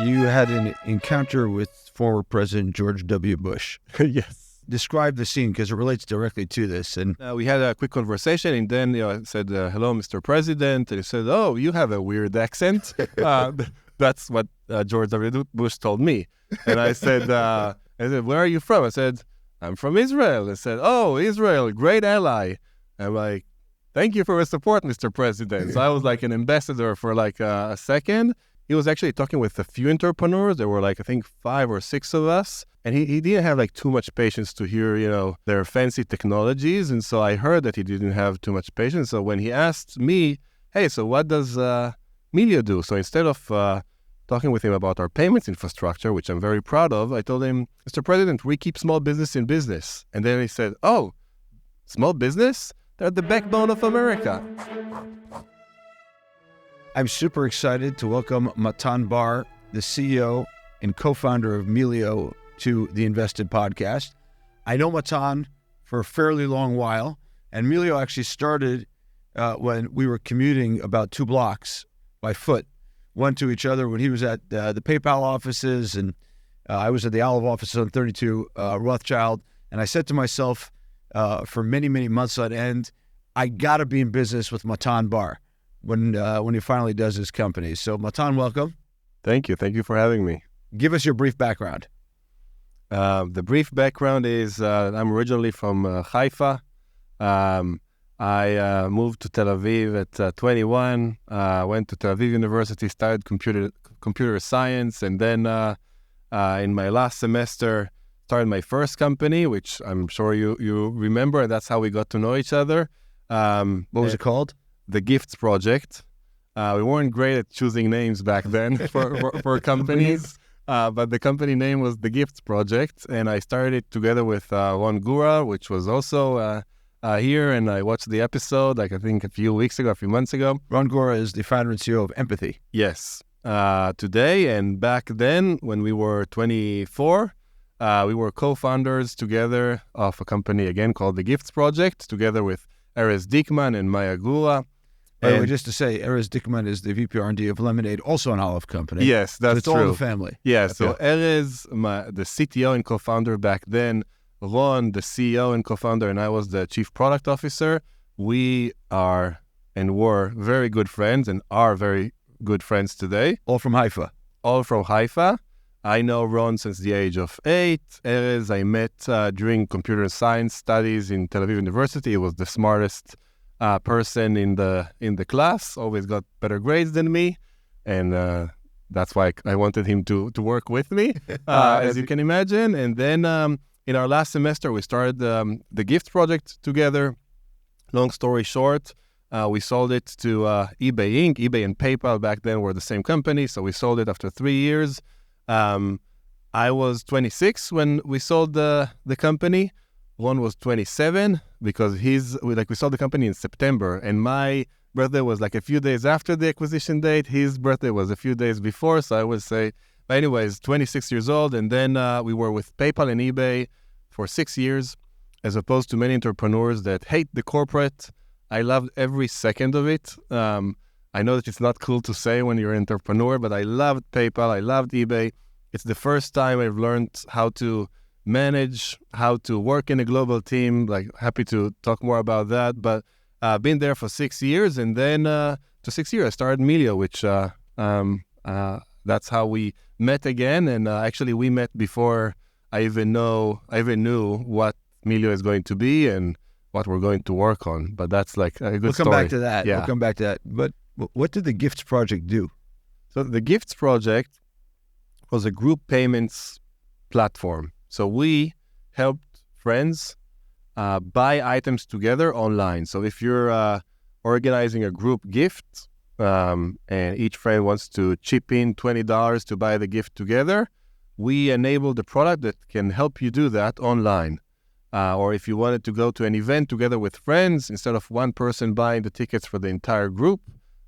You had an encounter with former President George W. Bush. Yes. Describe the scene because it relates directly to this. And We had a quick conversation, and then I said, hello, Mr. President. And he said, oh, you have a weird accent. That's what George W. Bush told me. And I said, where are you from? I said, I'm from Israel. I said, oh, Israel, great ally. I'm like, thank you for your support, Mr. President. So I was like an ambassador for like a second. He was actually talking with a few entrepreneurs. There were like, I think 5 or 6 of us. And he didn't have like too much patience to hear, their fancy technologies. And so I heard that he didn't have too much patience. So when he asked me, hey, so what does Melio do? So instead of talking with him about our payments infrastructure, which I'm very proud of, I told him, Mr. President, we keep small business in business. And then he said, oh, small business? They're the backbone of America. I'm super excited to welcome Matan Bar, the CEO and co-founder of Melio, to the Invested podcast. I know Matan for a fairly long while, and Melio actually started when we were commuting about 2 blocks by foot, one to each other when he was at the PayPal offices, and I was at the aleph office on 32 Rothschild. And I said to myself for many, many months on end, I got to be in business with Matan Bar when he finally does his company. So Matan, welcome. Thank you. Thank you for having me. Give us your brief background. The brief background is I'm originally from Haifa. I moved to Tel Aviv at 21, went to Tel Aviv University, studied computer science, and then in my last semester started my first company, which I'm sure you remember, and that's how we got to know each other. What was it called? The Gifts Project. We weren't great at choosing names back then for companies. But the company name was The Gifts Project, and I started it together with Uri Ar, which was also here, and I watched the episode, I think a few months ago. Ron Gora is the founder and CEO of Empathy. Yes. Today, and back then, when we were 24, we were co-founders together of a company, again, called The Gifts Project, together with Erez Dickman and Maya Gura. By the way, just to say, Erez Dickman is the VP R&D of Lemonade, also an Aleph company. Yes, that's so it's true. all in the family. Yeah, so Erez, the CTO and co-founder back then, Ron, the CEO and co-founder, and I was the chief product officer. We are and were very good friends and are very good friends today. All from Haifa. All from Haifa. I know Ron since the age of 8. Erez, I met during computer science studies in Tel Aviv University. He was the smartest person in the class, always got better grades than me, and that's why I wanted him to work with me, as you can imagine. And then in our last semester, we started the Gifts Project together. Long story short, we sold it to eBay Inc. eBay and PayPal back then were the same company, so we sold it after 3 years. I was 26 when we sold the company. Ron was 27 because we sold the company in September, and my birthday was like a few days after the acquisition date. His birthday was a few days before, so I would say, but anyways, 26 years old. And then we were with PayPal and eBay for 6 years, as opposed to many entrepreneurs that hate the corporate. I loved every second of it. I know that it's not cool to say when you're an entrepreneur, but I loved PayPal, I loved eBay. It's the first time I've learned how to manage, how to work in a global team. Like, happy to talk more about that. But been there for 6 years, and then to 6 years I started Melio, which that's how we met again. And actually, we met before I even knew what Melio is going to be and what we're going to work on. But that's like a good story. We'll come back to that. Yeah. We'll come back to that. But what did the Gifts Project do? So the Gifts Project was a group payments platform. So we helped friends buy items together online. So if you're organizing a group gift and each friend wants to chip in $20 to buy the gift together, we enable the product that can help you do that online. Or if you wanted to go to an event together with friends, instead of one person buying the tickets for the entire group,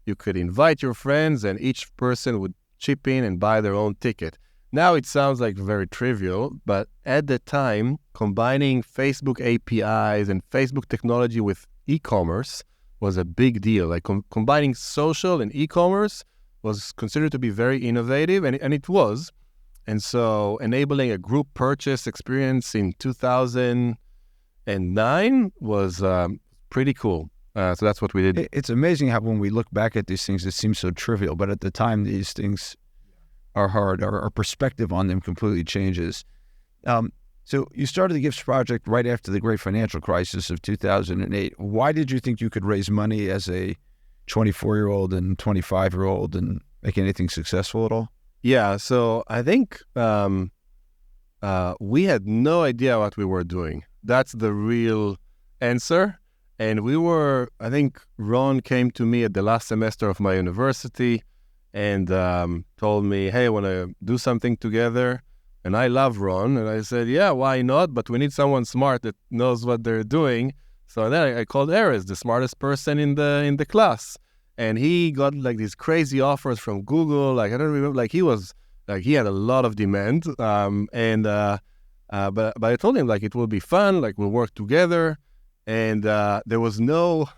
you could invite your friends and each person would chip in and buy their own ticket. Now it sounds like very trivial, but at the time, combining Facebook APIs and Facebook technology with e-commerce was a big deal. Like combining social and e-commerce was considered to be very innovative, and it was. And so enabling a group purchase experience in 2009 was pretty cool. So that's what we did. It's amazing how when we look back at these things, it seems so trivial, but at the time these things are hard. Our perspective on them completely changes. So you started the Gifts Project right after the great financial crisis of 2008. Why did you think you could raise money as a 24-year-old and 25-year-old and make anything successful at all? Yeah, so I think we had no idea what we were doing. That's the real answer. And I think Ron came to me at the last semester of my university and told me, hey, I want to do something together. And I love Ron. And I said, yeah, why not? But we need someone smart that knows what they're doing. So then I called Erez, the smartest person in the class. And he got like these crazy offers from Google. Like, I don't remember, like he had a lot of demand. But I told him like, it will be fun. Like we'll work together. And there was no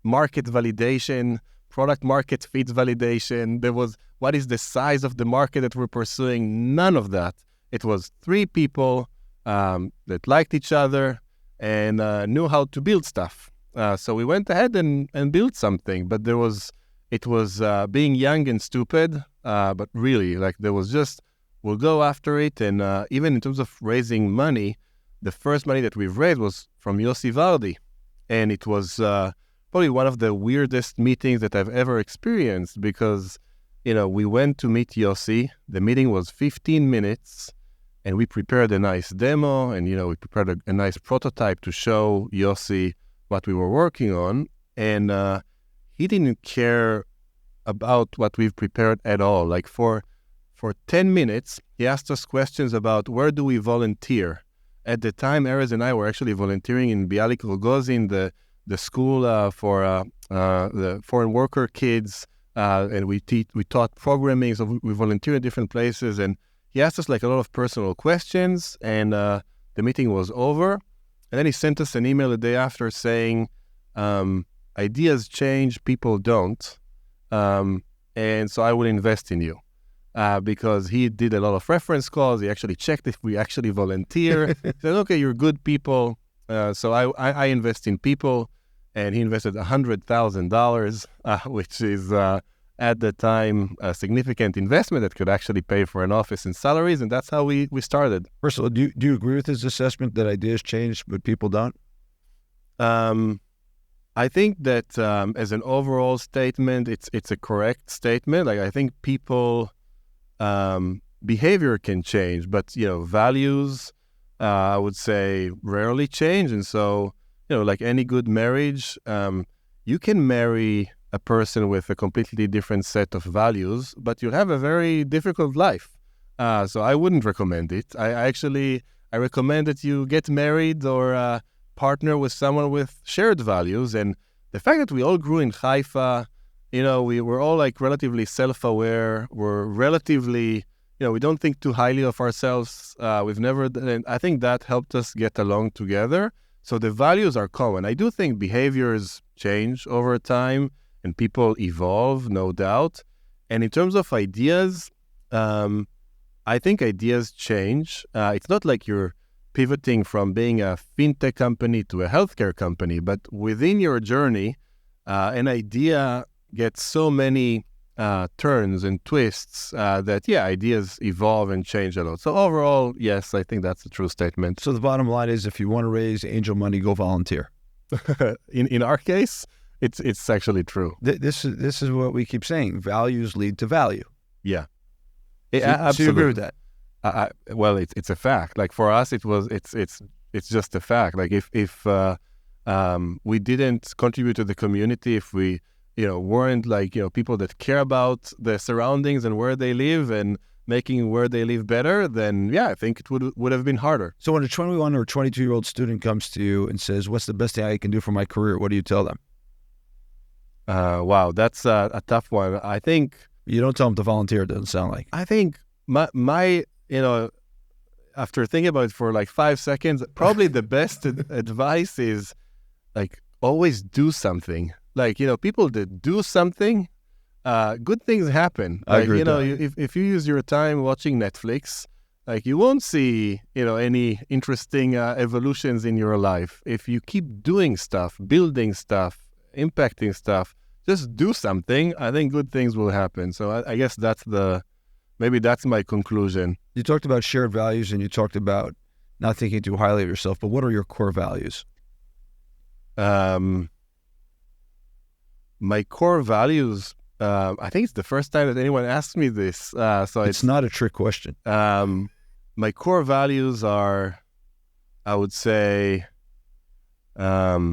market validation, product market fit validation. There was, what is the size of the market that we're pursuing? None of that. It was 3 people that liked each other and knew how to build stuff. So we went ahead and built something, but it was being young and stupid, but really, like there was just, we'll go after it. And even in terms of raising money, the first money that we've raised was from Yossi Vardi. And it was probably one of the weirdest meetings that I've ever experienced because, we went to meet Yossi. The meeting was 15 minutes and we prepared a nice demo and, we prepared a nice prototype to show Yossi what we were working on. And he didn't care about what we've prepared at all. Like for 10 minutes, he asked us questions about where do we volunteer. At the time, Erez and I were actually volunteering in Bialik Rogozin, the school for the foreign worker kids, and we taught programming, so we volunteered in different places. And he asked us like a lot of personal questions, and the meeting was over. And then he sent us an email the day after saying, ideas change, people don't, and so I will invest in you. Because he did a lot of reference calls. He actually checked if we actually volunteer. He said, okay, you're good people. So I invest in people. And he invested $100,000, which is at the time a significant investment that could actually pay for an office and salaries. And that's how we started. First of all, do you agree with his assessment that ideas change, but people don't? I think that as an overall statement, it's a correct statement. Like I think people... behavior can change, but, values, I would say rarely change. And so, like any good marriage, you can marry a person with a completely different set of values, but you'll have a very difficult life. So I wouldn't recommend it. I recommend that you get married or partner with someone with shared values. And the fact that we all grew in Haifa, we were all like relatively self-aware. We're relatively, we don't think too highly of ourselves. And I think that helped us get along together. So the values are common. I do think behaviors change over time and people evolve, no doubt. And in terms of ideas, I think ideas change. It's not like you're pivoting from being a fintech company to a healthcare company, but within your journey, an idea gets so many turns and twists that, ideas evolve and change a lot. So overall, yes, I think that's a true statement. So the bottom line is if you want to raise angel money, go volunteer. In our case, it's actually true. This is what we keep saying. Values lead to value. Yeah. Absolutely. So you agree with that? Well, it's a fact. Like for us, it's just a fact. Like if we didn't contribute to the community, if we weren't like, people that care about the surroundings and where they live and making where they live better, then I think it would have been harder. So when a 21 or 22-year-old student comes to you and says, what's the best thing I can do for my career? What do you tell them? Wow, that's a tough one. I think... You don't tell them to volunteer, it doesn't sound like. I think my after thinking about it for like 5 seconds, probably the best advice is like always do something. Like, people that do something good things happen. I agree with that. If you use your time watching Netflix, like you won't see, any interesting evolutions in your life. If you keep doing stuff, building stuff, impacting stuff, just do something, I think good things will happen. So I guess maybe that's my conclusion. You talked about shared values and you talked about not thinking too highly of yourself, but what are your core values? My core values, I think it's the first time that anyone asked me this. So it's not a trick question. My core values are, I would say, I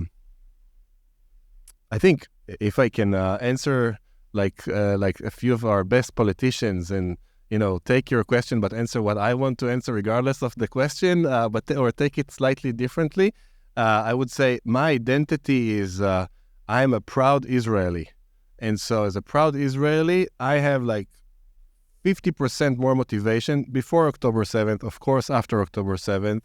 think if I can answer like a few of our best politicians and, take your question but answer what I want to answer regardless of the question, or take it slightly differently, I would say my identity is I'm a proud Israeli. And so as a proud Israeli, I have like 50% more motivation before October 7th, of course, after October 7th,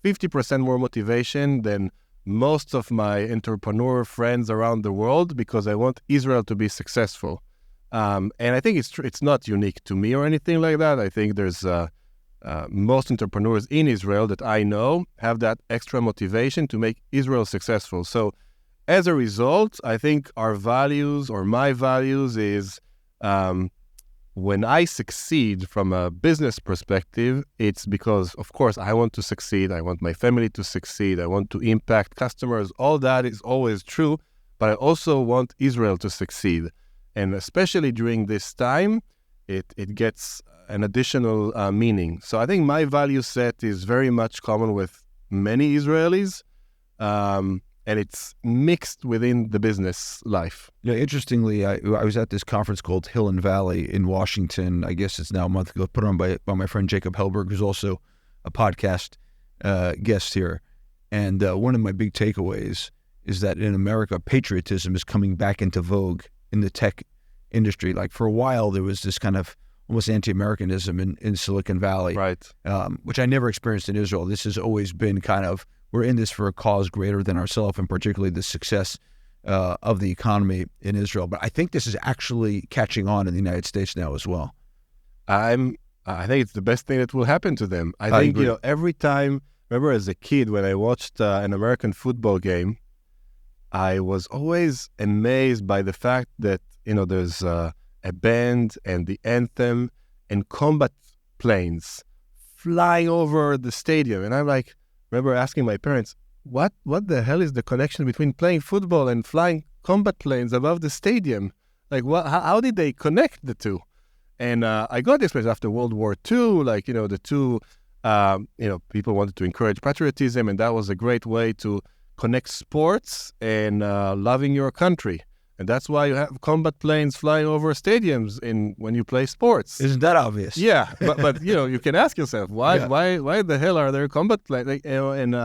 50% more motivation than most of my entrepreneur friends around the world because I want Israel to be successful. And I think it's not unique to me or anything like that. I think there's most entrepreneurs in Israel that I know have that extra motivation to make Israel successful. So as a result, I think our values or my values is when I succeed from a business perspective, it's because, of course, I want to succeed. I want my family to succeed. I want to impact customers. All that is always true, but I also want Israel to succeed. And especially during this time, it gets an additional meaning. So I think my value set is very much common with many Israelis, and it's mixed within the business life. Interestingly, I was at this conference called Hill and Valley in Washington. I guess it's now a month ago, put on by my friend Jacob Helberg, who's also a podcast guest here. And one of my big takeaways is that in America, patriotism is coming back into vogue in the tech industry. Like for a while, there was this kind of almost anti-Americanism in Silicon Valley, right? Which I never experienced in Israel. This has always been kind of, we're in this for a cause greater than ourselves, and particularly the success of the economy in Israel. But I think this is actually catching on in the United States now as well. I think it's the best thing that will happen to them. I think, agree. Every time, remember as a kid when I watched an American football game, I was always amazed by the fact that, there's a band and the anthem and combat planes flying over the stadium. And I'm like, remember asking my parents, what the hell is the connection between playing football and flying combat planes above the stadium? Like, how did they connect the two? And I got this after World War II, like, the two, people wanted to encourage patriotism, and that was a great way to connect sports and loving your country. And that's why you have combat planes flying over stadiums when you play sports. Isn't that obvious? Yeah, but you can ask yourself why the hell are there combat planes? Like, and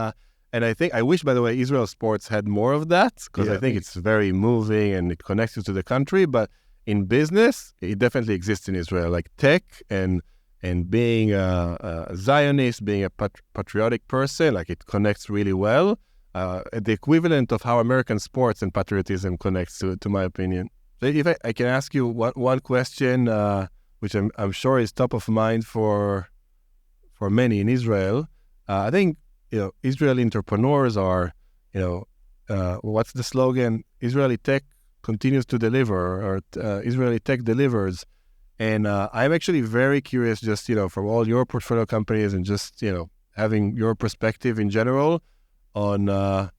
I think I wish, by the way, Israel sports had more of that because I think it's very moving and it connects you to the country. But in business, it definitely exists in Israel, like tech and being a Zionist, being a patriotic person, like it connects really well. The equivalent of how American sports and patriotism connects to my opinion. So if I can ask you one question, which I'm sure is top of mind for many in Israel, I think Israeli entrepreneurs are what's the slogan? Israeli tech continues to deliver, or Israeli tech delivers. And I'm actually very curious, just from all your portfolio companies and just having your perspective in general on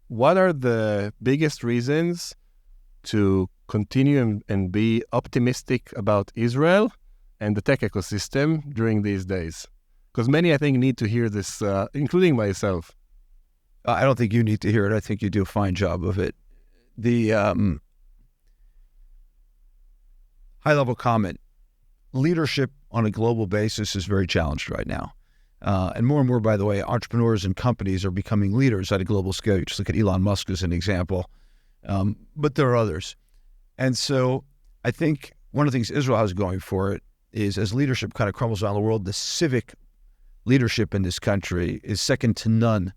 what are the biggest reasons to continue and be optimistic about Israel and the tech ecosystem during these days? Because many, I think, need to hear this, including myself. I don't think you need to hear it. I think you do a fine job of it. The high-level comment, leadership on a global basis is very challenged right now. And more, by the way, entrepreneurs and companies are becoming leaders at a global scale. You just look at Elon Musk as an example. But there are others. And so I think one of the things Israel has going for it is as leadership kind of crumbles around the world, the civic leadership in this country is second to none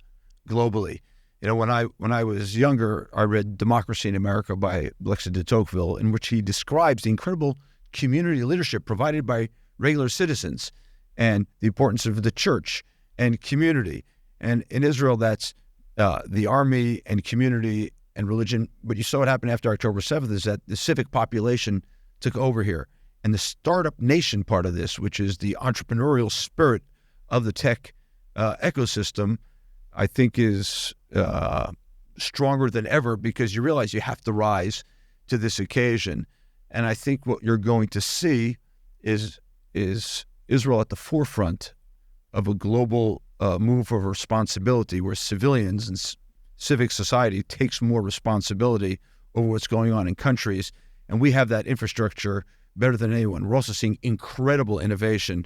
globally. when I was younger, I read Democracy in America by Alexis de Tocqueville, in which he describes the incredible community leadership provided by regular citizens and the importance of the church and community. And in Israel, that's the army and community and religion. But you saw what happened after October 7th is that the civic population took over here. And the startup nation part of this, which is the entrepreneurial spirit of the tech ecosystem, I think is stronger than ever, because you realize you have to rise to this occasion. And I think what you're going to see is Israel at the forefront of a global move of responsibility, where civilians and civic society takes more responsibility over what's going on in countries. And we have that infrastructure better than anyone. We're also seeing incredible innovation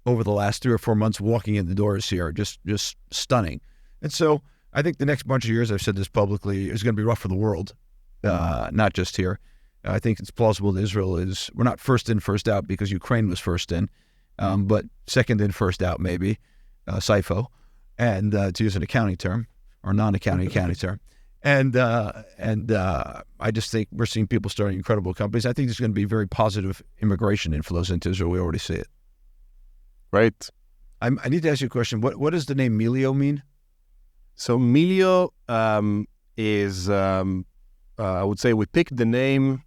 over the last 3 or 4 months walking in the doors here, just stunning. And so I think the next bunch of years, I've said this publicly, is going to be rough for the world, not just here. I think it's plausible that Israel we're not first in, first out, because Ukraine was first in, but second in, first out, maybe, SIFO, and to use an accounting term, or non-accounting accounting term. And I just think we're seeing people starting incredible companies. I think there's going to be very positive immigration inflows into Israel. We already see it. Right. I need to ask you a question. What does the name Melio mean? So Melio is, I would say we picked the name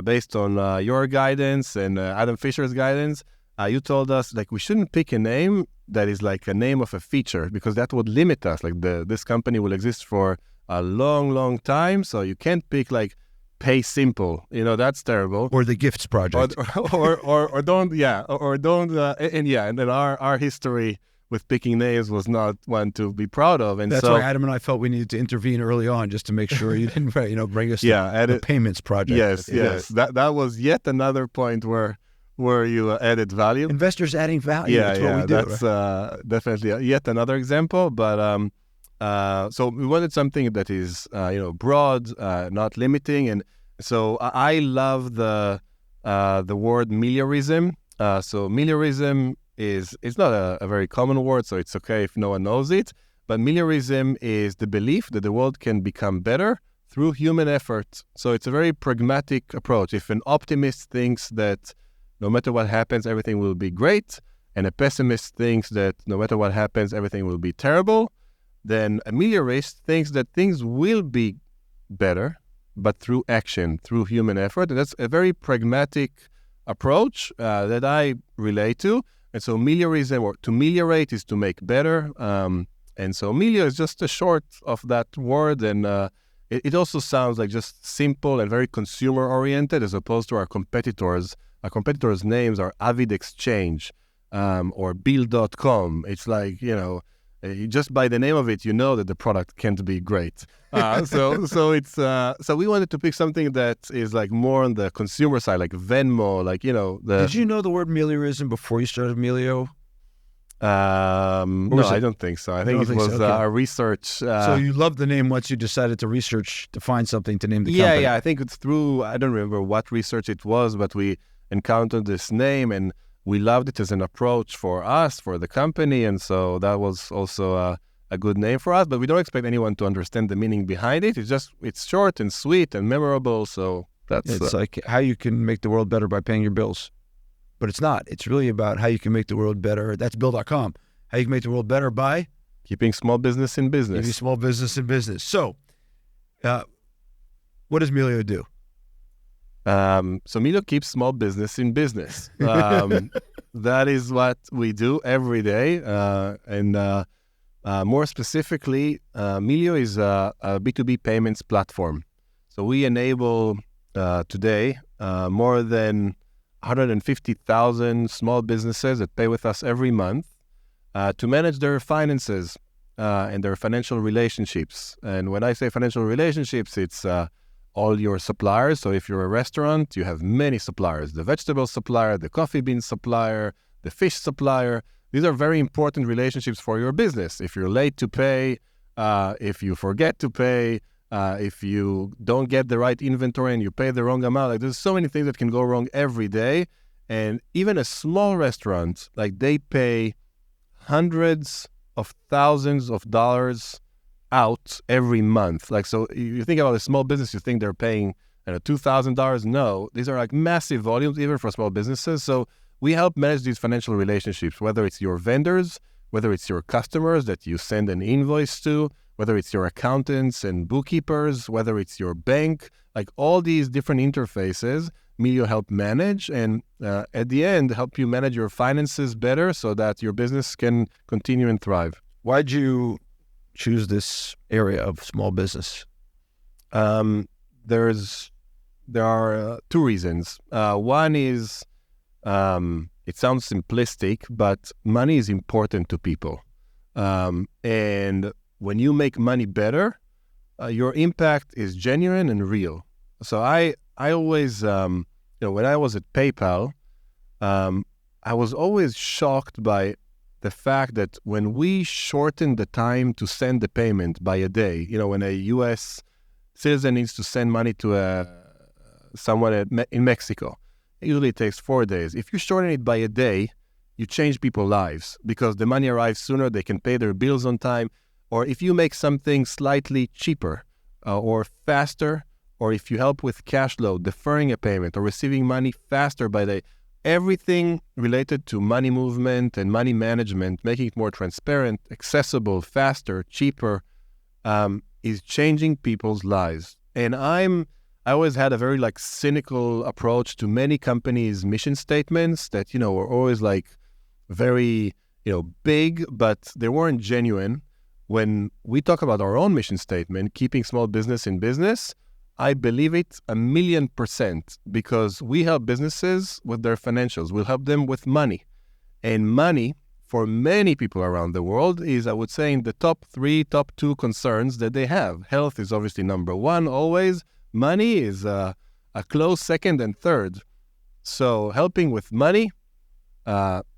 based on your guidance and Adam Fisher's guidance. You told us we shouldn't pick a name that is like a name of a feature, because that would limit us. This company will exist for a long, long time. So you can't pick Pay Simple. That's terrible. Or the Gifts Project. Or don't, and then our history with picking names was not one to be proud of. And that's why Adam and I felt we needed to intervene early on, just to make sure you didn't, bring us the Payments Project. Yes. That was yet another point where you added value. Investors adding value. That's what we do. That's definitely yet another example. But so we wanted something that is broad, not limiting, and so I love the word meliorism. So meliorism it's not a very common word, so it's okay if no one knows it. But meliorism is the belief that the world can become better through human effort. So it's a very pragmatic approach. If an optimist thinks that no matter what happens, everything will be great, and a pessimist thinks that no matter what happens, everything will be terrible, then a meliorist thinks that things will be better, but through action, through human effort. And that's a very pragmatic approach that I relate to. And so meliorism, or to meliorate, is to make better. And so Melio is just a short of that word. And it also sounds like just simple and very consumer-oriented, as opposed to our competitors. Our competitors' names are Avid Exchange or Bill.com. It's just by the name of it, that the product can't be great. So we wanted to pick something that is more on the consumer side, like Venmo, Did you know the word meliorism before you started Melio? No, I don't think so. I think it was a research. So you loved the name once you decided to research to find something to name the company. Yeah. I think it's through, I don't remember what research it was, but we encountered this name and we loved it as an approach for us, for the company. And so that was also a good name for us, but we don't expect anyone to understand the meaning behind it. It's short and sweet and memorable. So it's like how you can make the world better by paying your bills. But it's not. It's really about how you can make the world better. That's Bill.com. How you can make the world better by keeping small business in business. Keeping small business in business. So, what does Melio do? So Melio keeps small business in business. That is what we do every day. And more specifically, Melio is a B2B payments platform. So we enable today more than 150,000 small businesses that pay with us every month to manage their finances and their financial relationships. And when I say financial relationships, it's all your suppliers. So if you're a restaurant, you have many suppliers: the vegetable supplier, the coffee bean supplier, the fish supplier. These are very important relationships for your business. If you're late to pay, if you forget to pay, if you don't get the right inventory and you pay the wrong amount, there's so many things that can go wrong every day. And even a small restaurant, they pay hundreds of thousands of dollars out every month. Like, so you think about a small business, you think they're paying $2,000. No, these are like massive volumes, even for small businesses. So we help manage these financial relationships, whether it's your vendors, whether it's your customers that you send an invoice to, whether it's your accountants and bookkeepers, whether it's your bank, like all these different interfaces, Melio help manage, and at the end, help you manage your finances better so that your business can continue and thrive. Why'd you choose this area of small business? There are two reasons. One is, it sounds simplistic, but money is important to people. And when you make money better, your impact is genuine and real. So I always, when I was at PayPal, I was always shocked by the fact that when we shortened the time to send the payment by a day, when a U.S. citizen needs to send money to someone in Mexico, usually it takes 4 days. If you shorten it by a day, you change people's lives because the money arrives sooner, they can pay their bills on time. Or if you make something slightly cheaper or faster, or if you help with cash flow, deferring a payment or receiving money faster by day, everything related to money movement and money management, making it more transparent, accessible, faster, cheaper, is changing people's lives. And I always had a very cynical approach to many companies' mission statements that, were always very, big, but they weren't genuine. When we talk about our own mission statement, keeping small business in business, I believe it 1,000,000% because we help businesses with their financials. We'll help them with money. And money, for many people around the world, is, I would say, in the top 3, top 2 concerns that they have. Health is obviously number 1 always. Money is a close second and third. So helping with money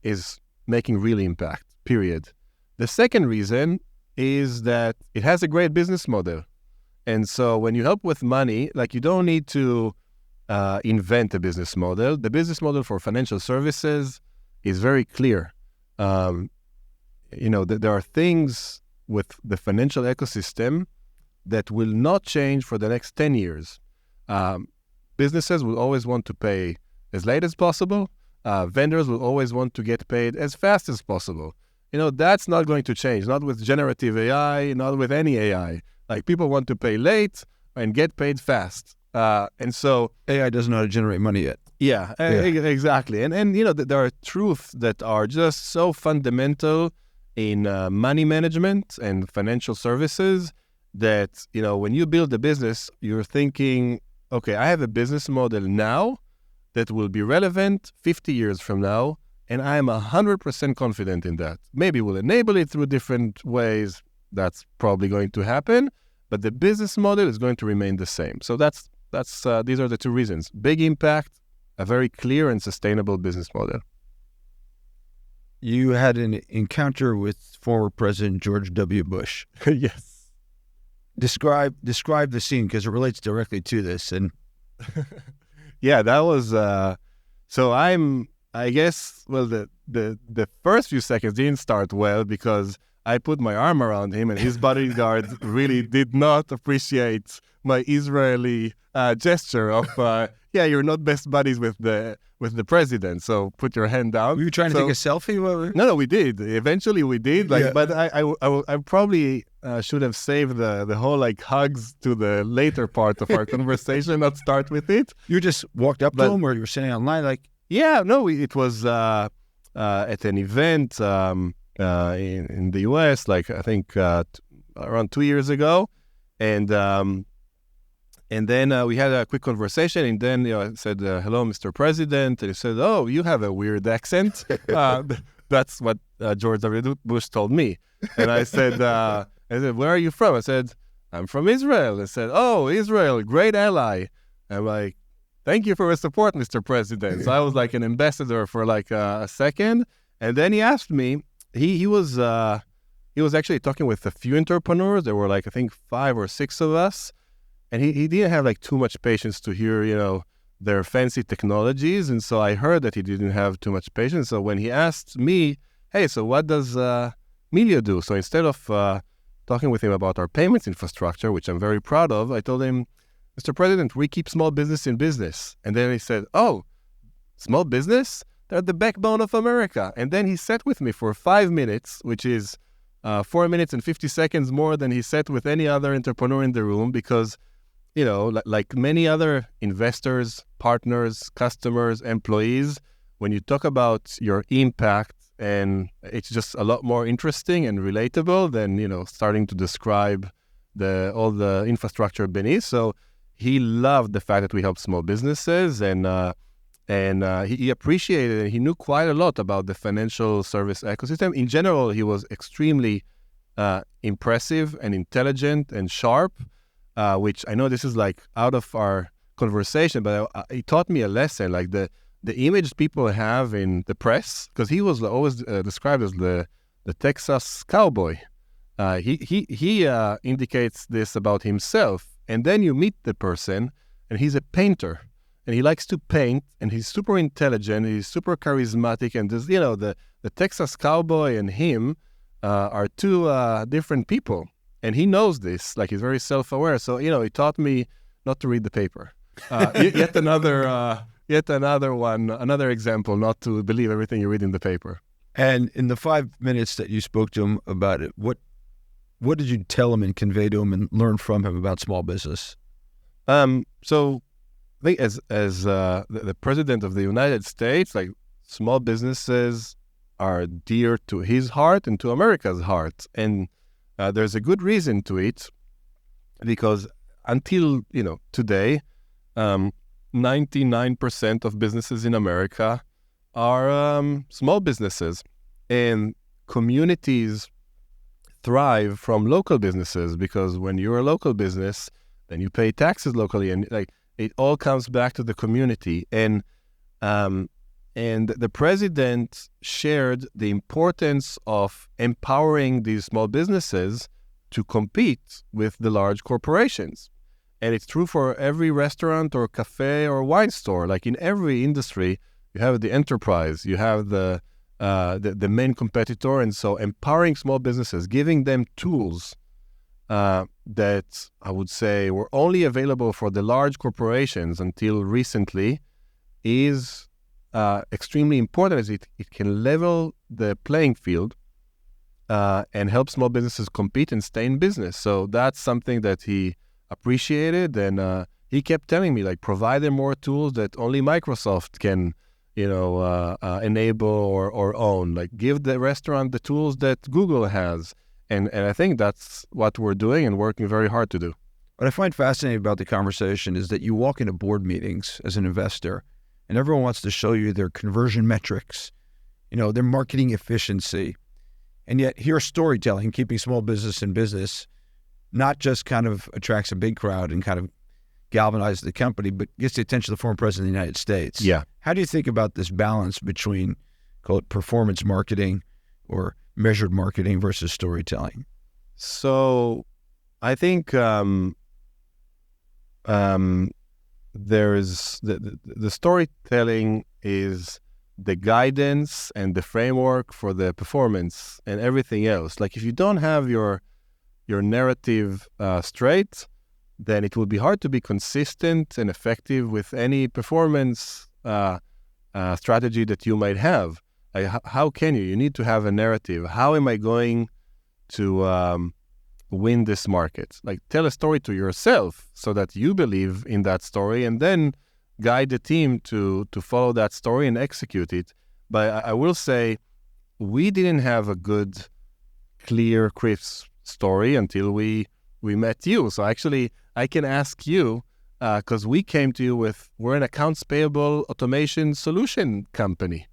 is making real impact, period. The second reason is that it has a great business model. And so when you help with money, you don't need to invent a business model. The business model for financial services is very clear. There are things with the financial ecosystem that will not change for the next 10 years. Businesses will always want to pay as late as possible. Vendors will always want to get paid as fast as possible. That's not going to change, not with generative AI, not with any AI. People want to pay late and get paid fast. And so AI doesn't know how to generate money yet. Yeah. Exactly. And there are truths that are just so fundamental in money management and financial services that, when you build a business, you're thinking, okay, I have a business model now that will be relevant 50 years from now. And I am 100% confident in that. Maybe we'll enable it through different ways. That's probably going to happen. But the business model is going to remain the same. So that's these are the two reasons. Big impact, a very clear and sustainable business model. You had an encounter with former President George W. Bush. Yes. Describe the scene because it relates directly to this. And yeah, that was so I guess, the first few seconds didn't start well because I put my arm around him and his bodyguard really did not appreciate my Israeli gesture of, you're not best buddies with the president, so put your hand down. Were you trying to take a selfie? No, we did. Eventually we did. But I probably should have saved the whole hugs to the later part of our conversation, not start with it. You just walked up to him or you were sitting online Yeah, no, it was at an event in the U.S., I think around 2 years ago, and then we had a quick conversation, and then I said, "Hello, Mr. President," and he said, "Oh, you have a weird accent." That's what George W. Bush told me, and I said, "Where are you from?" I said, "I'm from Israel." I said, "Oh, Israel, great ally." I'm like, "Thank you for your support, Mr. President." So I was an ambassador for a second. And then he asked me, he was actually talking with a few entrepreneurs. There were I think 5 or 6 of us. And he didn't have too much patience to hear, their fancy technologies. And so I heard that he didn't have too much patience. So when he asked me, hey, so what does Melio do? So instead of talking with him about our payments infrastructure, which I'm very proud of, I told him, Mr. President, we keep small business in business. And then he said, oh, small business? They're the backbone of America. And then he sat with me for 5 minutes, which is 4 minutes and 50 seconds more than he sat with any other entrepreneur in the room, because, you know, like many other investors, partners, customers, employees, when you talk about your impact, and it's just a lot more interesting and relatable than, you know, starting to describe all the infrastructure beneath. So he loved the fact that we help small businesses, and he appreciated it. He knew quite a lot about the financial service ecosystem. In general, he was extremely impressive and intelligent and sharp, which I know this is like out of our conversation, but he taught me a lesson, like the image people have in the press, because he was always described as the Texas cowboy. He indicates this about himself. And then you meet the person, and he's a painter, and he likes to paint, and he's super intelligent, he's super charismatic, and there's, you know, the Texas cowboy and him are two different people, and he knows this. Like, he's very self-aware. So, you know, he taught me not to read the paper. Yet another one, another example, not to believe everything you read in the paper. And in the 5 minutes that you spoke to him about it, what did you tell him and convey to him and learn from him about small business? So I think as the President of the United States, like, small businesses are dear to his heart and to America's heart. And there's a good reason to it, because until, you know, today, 99% of businesses in America are small businesses, and communities thrive from local businesses, because when you're a local business, then you pay taxes locally, and like it all comes back to the community. And the president shared the importance of empowering these small businesses to compete with the large corporations. And it's true for every restaurant or cafe or wine store. Like, in every industry, you have the enterprise, you have the main competitor. And so empowering small businesses, giving them tools that I would say were only available for the large corporations until recently, is extremely important, as it can level the playing field and help small businesses compete and stay in business. So that's something that he appreciated, and he kept telling me, like, provide them more tools that only Microsoft can, you know, enable or own. Like, give the restaurant the tools that Google has, and I think that's what we're doing and working very hard to do. What I find fascinating about the conversation is that you walk into board meetings as an investor, and everyone wants to show you their conversion metrics, you know, their marketing efficiency, and yet here storytelling, keeping small business in business, not just kind of attracts a big crowd and kind of galvanizes the company, but gets the attention of the former president of the United States. Yeah. How do you think about this balance between, call it performance marketing or measured marketing versus storytelling? So I think there's the storytelling is the guidance and the framework for the performance and everything else. Like, if you don't have your narrative straight, then it will be hard to be consistent and effective with any performance strategy that you might have. Like, how can you? You need to have a narrative. How am I going to win this market? Like, tell a story to yourself so that you believe in that story, and then guide the team to follow that story and execute it. But I will say, we didn't have a good, clear, crisp story until we met you. So actually, I can ask you, because we came to you with, we're an accounts payable automation solution company.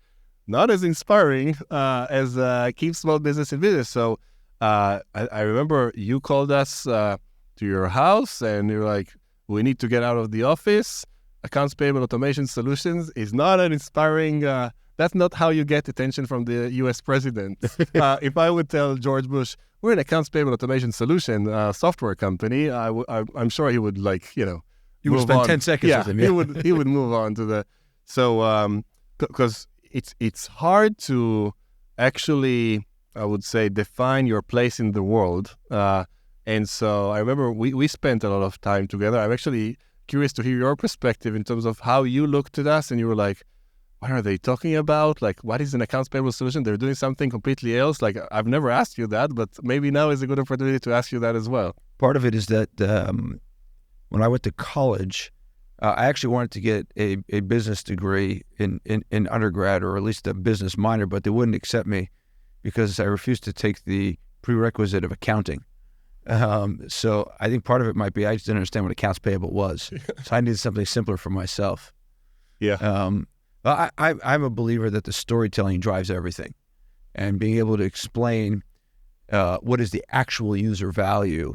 Not as inspiring as keep small business in business. So I remember you called us to your house, and you're like, we need to get out of the office. Accounts payable automation solutions is not an inspiring, that's not how you get attention from the US president. If I would tell George Bush, we're an accounts payable automation solution software company, I'm sure he would, like, you know, you would spend 10 seconds with him. Yeah. he would move on to the, so, because it's hard to actually I would say, define your place in the world. And so I remember we spent a lot of time together. I'm actually curious to hear your perspective in terms of how you looked at us and you were like, what are they talking about? Like, what is an accounts payable solution? They're doing something completely else. Like, I've never asked you that, but maybe now is a good opportunity to ask you that as well. Part of it is that when I went to college, I actually wanted to get a business degree in undergrad, or at least a business minor, but they wouldn't accept me because I refused to take the prerequisite of accounting. So I think part of it might be I just didn't understand what accounts payable was. So I needed something simpler for myself. Yeah. I'm a believer that the storytelling drives everything, and being able to explain what is the actual user value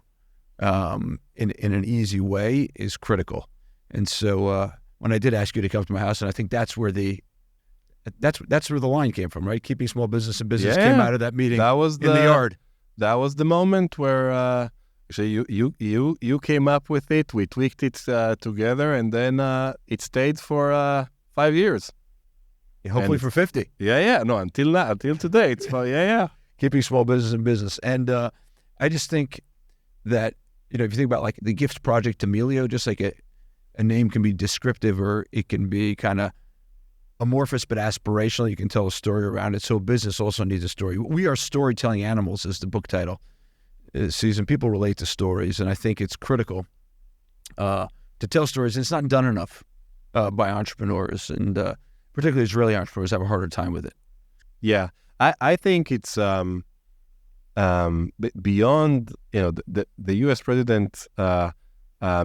in an easy way is critical. And so when I did ask you to come to my house, and I think that's where the line came from, right? Keeping small business in business came out of that meeting in the yard. That was the moment where actually you came up with it. We tweaked it together, and then it stayed for 5 years. Hopefully for 50. Yeah. No, until now, until today. It's yeah. Keeping small business in business. And I just think that, if you think about like the gift project to Melio, just like a name can be descriptive or it can be kind of amorphous but aspirational. You can tell a story around it. So business also needs a story. We are storytelling animals is the book title. Susan, people relate to stories, and I think it's critical to tell stories. And it's not done enough by entrepreneurs, and particularly Israeli entrepreneurs have a harder time with it. Yeah, I think it's beyond, the U.S. president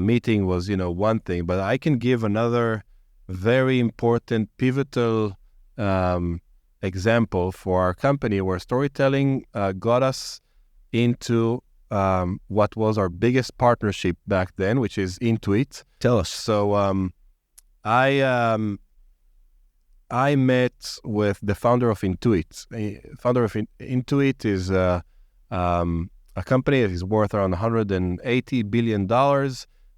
meeting was, one thing, but I can give another very important, pivotal example for our company where storytelling got us into what was our biggest partnership back then, which is Intuit. Tell us. So I met with the founder of Intuit. Founder of Intuit is a company that is worth around $180 billion.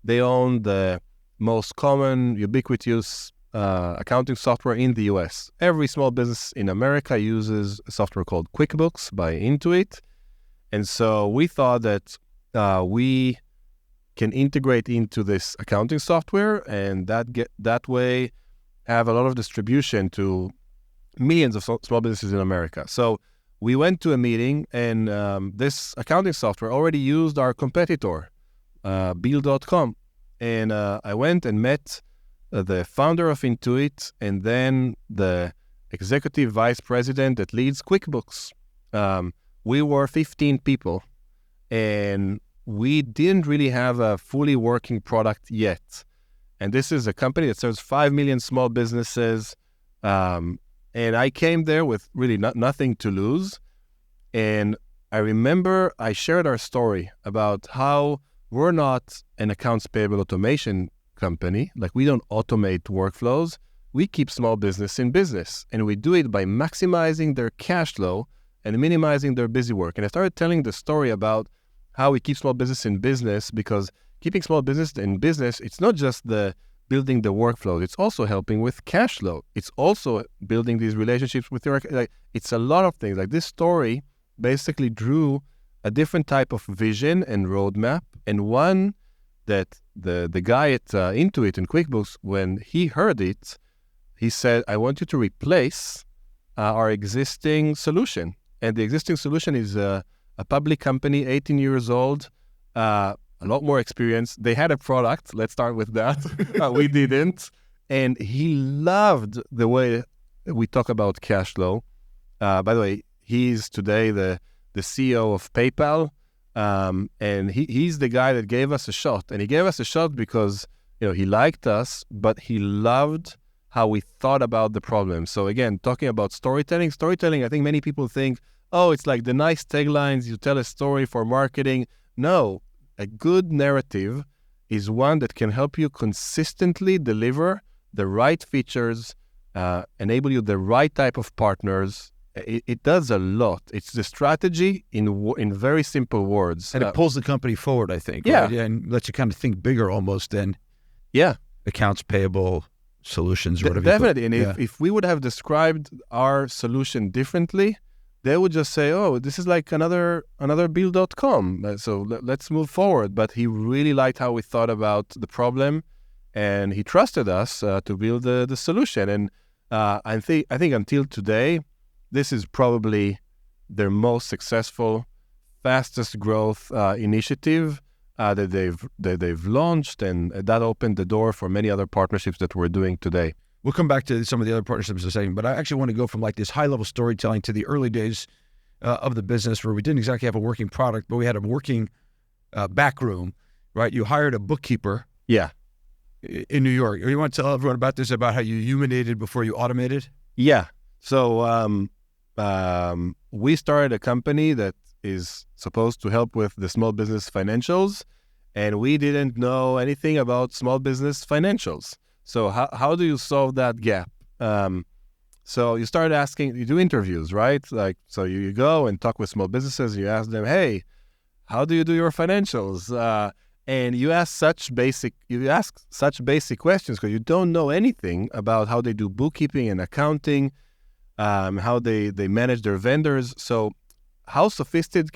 They own the most common, ubiquitous accounting software in the U.S. Every small business in America uses a software called QuickBooks by Intuit. And so we thought that we can integrate into this accounting software, and that way have a lot of distribution to millions of small businesses in America. So we went to a meeting, and this accounting software already used our competitor, Bill.com. And I went and met the founder of Intuit and then the executive vice president that leads QuickBooks. We were 15 people, and we didn't really have a fully working product yet. And this is a company that serves 5 million small businesses. And I came there with really nothing to lose. And I remember I shared our story about how we're not an accounts payable automation company. Like, we don't automate workflows. We keep small business in business. And we do it by maximizing their cash flow and minimizing their busy work. And I started telling the story about how we keep small business in business, because keeping small business in business, it's not just the building the workflow. It's also helping with cash flow. It's also building these relationships with your, it's a lot of things. Like, this story basically drew a different type of vision and roadmap, and one that the guy at Intuit and QuickBooks, when he heard it, he said, I want you to replace our existing solution. And the existing solution is a public company, 18 years old, a lot more experience. They had a product. Let's start with that. We didn't. And he loved the way we talk about cash flow. By the way, he's today the CEO of PayPal. And he's the guy that gave us a shot. And he gave us a shot because, he liked us, but he loved how we thought about the problem. So again, talking about storytelling, I think many people think, oh, it's like the nice taglines, you tell a story for marketing. No, a good narrative is one that can help you consistently deliver the right features, enable you the right type of partners. It does a lot. It's the strategy in very simple words. And it pulls the company forward, I think. Yeah. Right? And lets you kind of think bigger almost than accounts payable solutions or whatever. Definitely. And if we would have described our solution differently, they would just say, "Oh, this is like another bill.com. So let's move forward." But he really liked how we thought about the problem, and he trusted us to build the solution. And I think until today, this is probably their most successful, fastest growth initiative that they've launched, and that opened the door for many other partnerships that we're doing today. We'll come back to some of the other partnerships in a second, but I actually want to go from like this high-level storytelling to the early days of the business where we didn't exactly have a working product, but we had a working back room, right? You hired a bookkeeper in New York. You want to tell everyone about this, about how you humanated before you automated? Yeah. So we started a company that is supposed to help with the small business financials, and we didn't know anything about small business financials. So how do you solve that gap? So you start asking, you do interviews, right? Like, so you go and talk with small businesses, you ask them, hey, how do you do your financials? And you ask such basic questions because you don't know anything about how they do bookkeeping and accounting, how they manage their vendors. So how sophisticated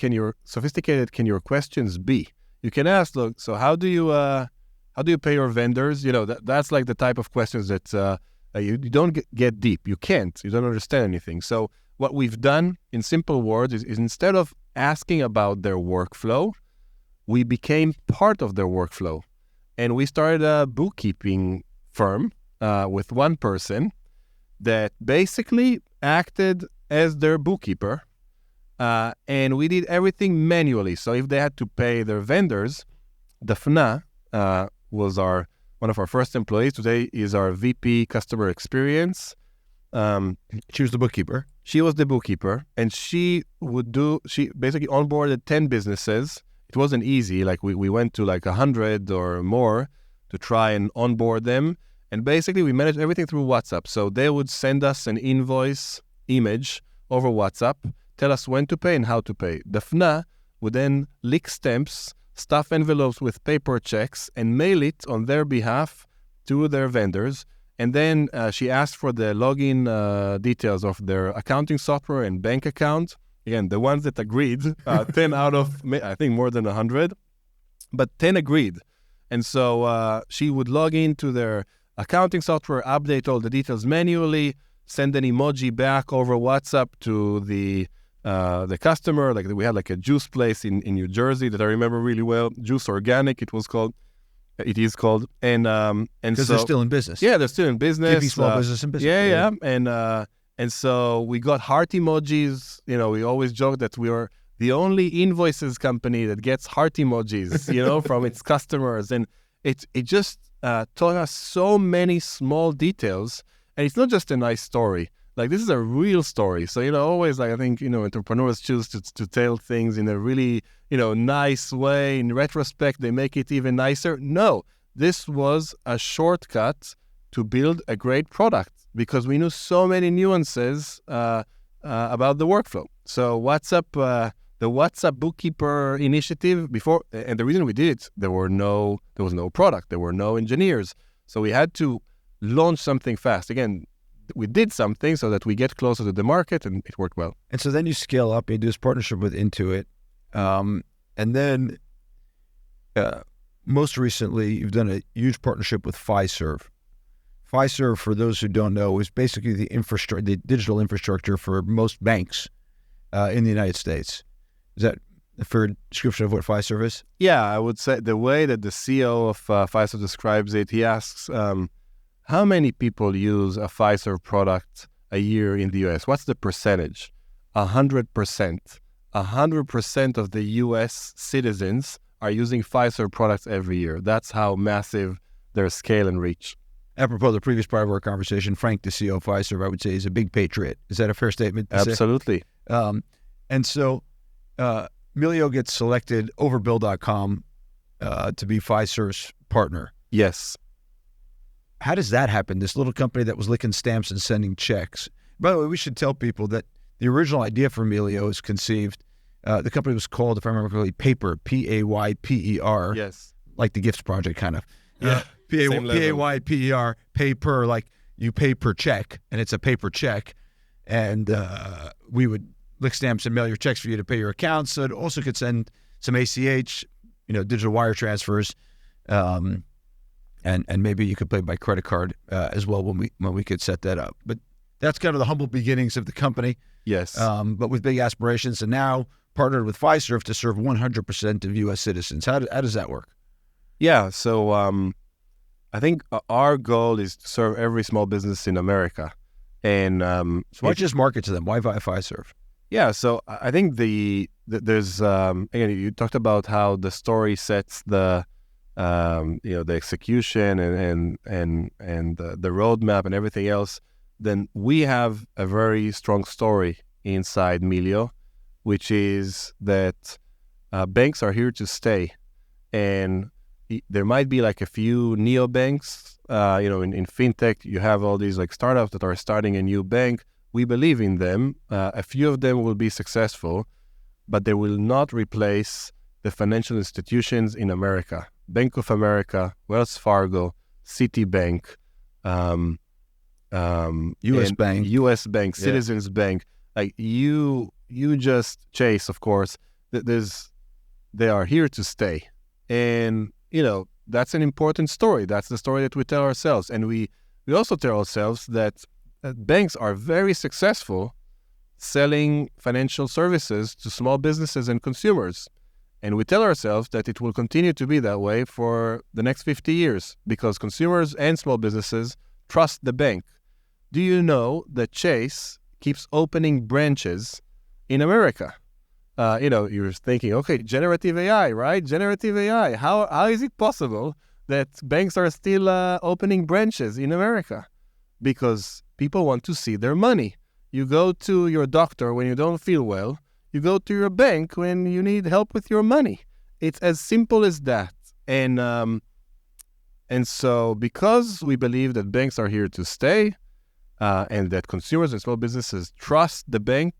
can your questions be? You can ask, look, so how do you pay your vendors? You know, that's like the type of questions that you don't get deep. You can't. You don't understand anything. So what we've done in simple words is instead of asking about their workflow, we became part of their workflow. And we started a bookkeeping firm with one person that basically acted as their bookkeeper. And we did everything manually. So if they had to pay their vendors, Dafna was one of our first employees. Today is our VP Customer Experience. She was the bookkeeper. She was the bookkeeper, and she basically onboarded 10 businesses. It wasn't easy. Like we went to like 100 or more to try and onboard them. And basically we managed everything through WhatsApp. So they would send us an invoice image over WhatsApp, tell us when to pay and how to pay. Dafna would then lick stamps, stuff envelopes with paper checks, and mail it on their behalf to their vendors. And then she asked for the login details of their accounting software and bank account. Again, the ones that agreed, 10 out of, I think, more than 100, but 10 agreed. And so she would log into their accounting software, update all the details manually, send an emoji back over WhatsApp to the customer. Like we had like a juice place in New Jersey that I remember really well, Juice Organic, it is called. And because they're still in business. Yeah, they're still in business. Keeping small business in business. Yeah. And so we got heart emojis. You know, we always joke that we are the only invoices company that gets heart emojis, you know, from its customers. And it just taught us so many small details. And it's not just a nice story. Like, this is a real story. So, you know, always, like, I think, you know, entrepreneurs choose to tell things in a really, you know, nice way. In retrospect, they make it even nicer. No, this was a shortcut to build a great product because we knew so many nuances about the workflow. So the WhatsApp Bookkeeper initiative before, and the reason we did it, there was no product, there were no engineers. So we had to launch something fast. Again, we did something so that we get closer to the market, and it worked well. And so then you scale up, you do this partnership with Intuit. And then most recently, you've done a huge partnership with Fiserv. Fiserv, for those who don't know, is basically the digital infrastructure for most banks in the United States. Is that a fair description of what Fiserv is? Yeah, I would say the way that the CEO of Fiserv describes it, he asks, how many people use a Fiserv product a year in the U.S.? What's the percentage? 100%. 100% of the U.S. citizens are using Fiserv products every year. That's how massive their scale and reach. Apropos the previous part of our conversation, Frank, the CEO of Fiserv, I would say, is a big patriot. Is that a fair statement to Absolutely. say? And so Melio gets selected over Bill.com to be Fiserv's partner. Yes. How does that happen? This little company that was licking stamps and sending checks. By the way, we should tell people that the original idea for Melio is conceived. The company was called, if I remember correctly, Paper, P-A-Y-P-E-R. Yes. Like the Gifts Project, kind of. Yeah. P-A-Y-P-E-R, paper, like you pay per check, and it's a paper check. And we would lick stamps and mail your checks for you to pay your accounts. So it also could send some ACH, digital wire transfers, and maybe you could pay by credit card as well when we could set that up. But that's kind of the humble beginnings of the company. Yes. But with big aspirations, and now partnered with Fiserv to serve 100% of U.S. citizens. How does that work? Yeah. So I think our goal is to serve every small business in America. And so why just market to them? Why via Fiserv? Yeah. So I think there's again, you talked about how the story sets the the execution and the roadmap and everything else. Then we have a very strong story inside Melio, which is that banks are here to stay. And there might be like a few neobanks, in fintech, you have all these like startups that are starting a new bank. We believe in them. A few of them will be successful, but they will not replace the financial institutions in America. Bank of America, Wells Fargo, Citibank, U.S. Bank, Citizens Bank. Like you just Chase, of course. They are here to stay, and that's an important story. That's the story that we tell ourselves, and we also tell ourselves that banks are very successful selling financial services to small businesses and consumers. And we tell ourselves that it will continue to be that way for the next 50 years because consumers and small businesses trust the bank. Do you know that Chase keeps opening branches in America? You're thinking, okay, generative AI, right? Generative AI. How is it possible that banks are still opening branches in America? Because people want to see their money. You go to your doctor when you don't feel well. You go to your bank when you need help with your money. It's as simple as that. And so because we believe that banks are here to stay and that consumers and small businesses trust the bank,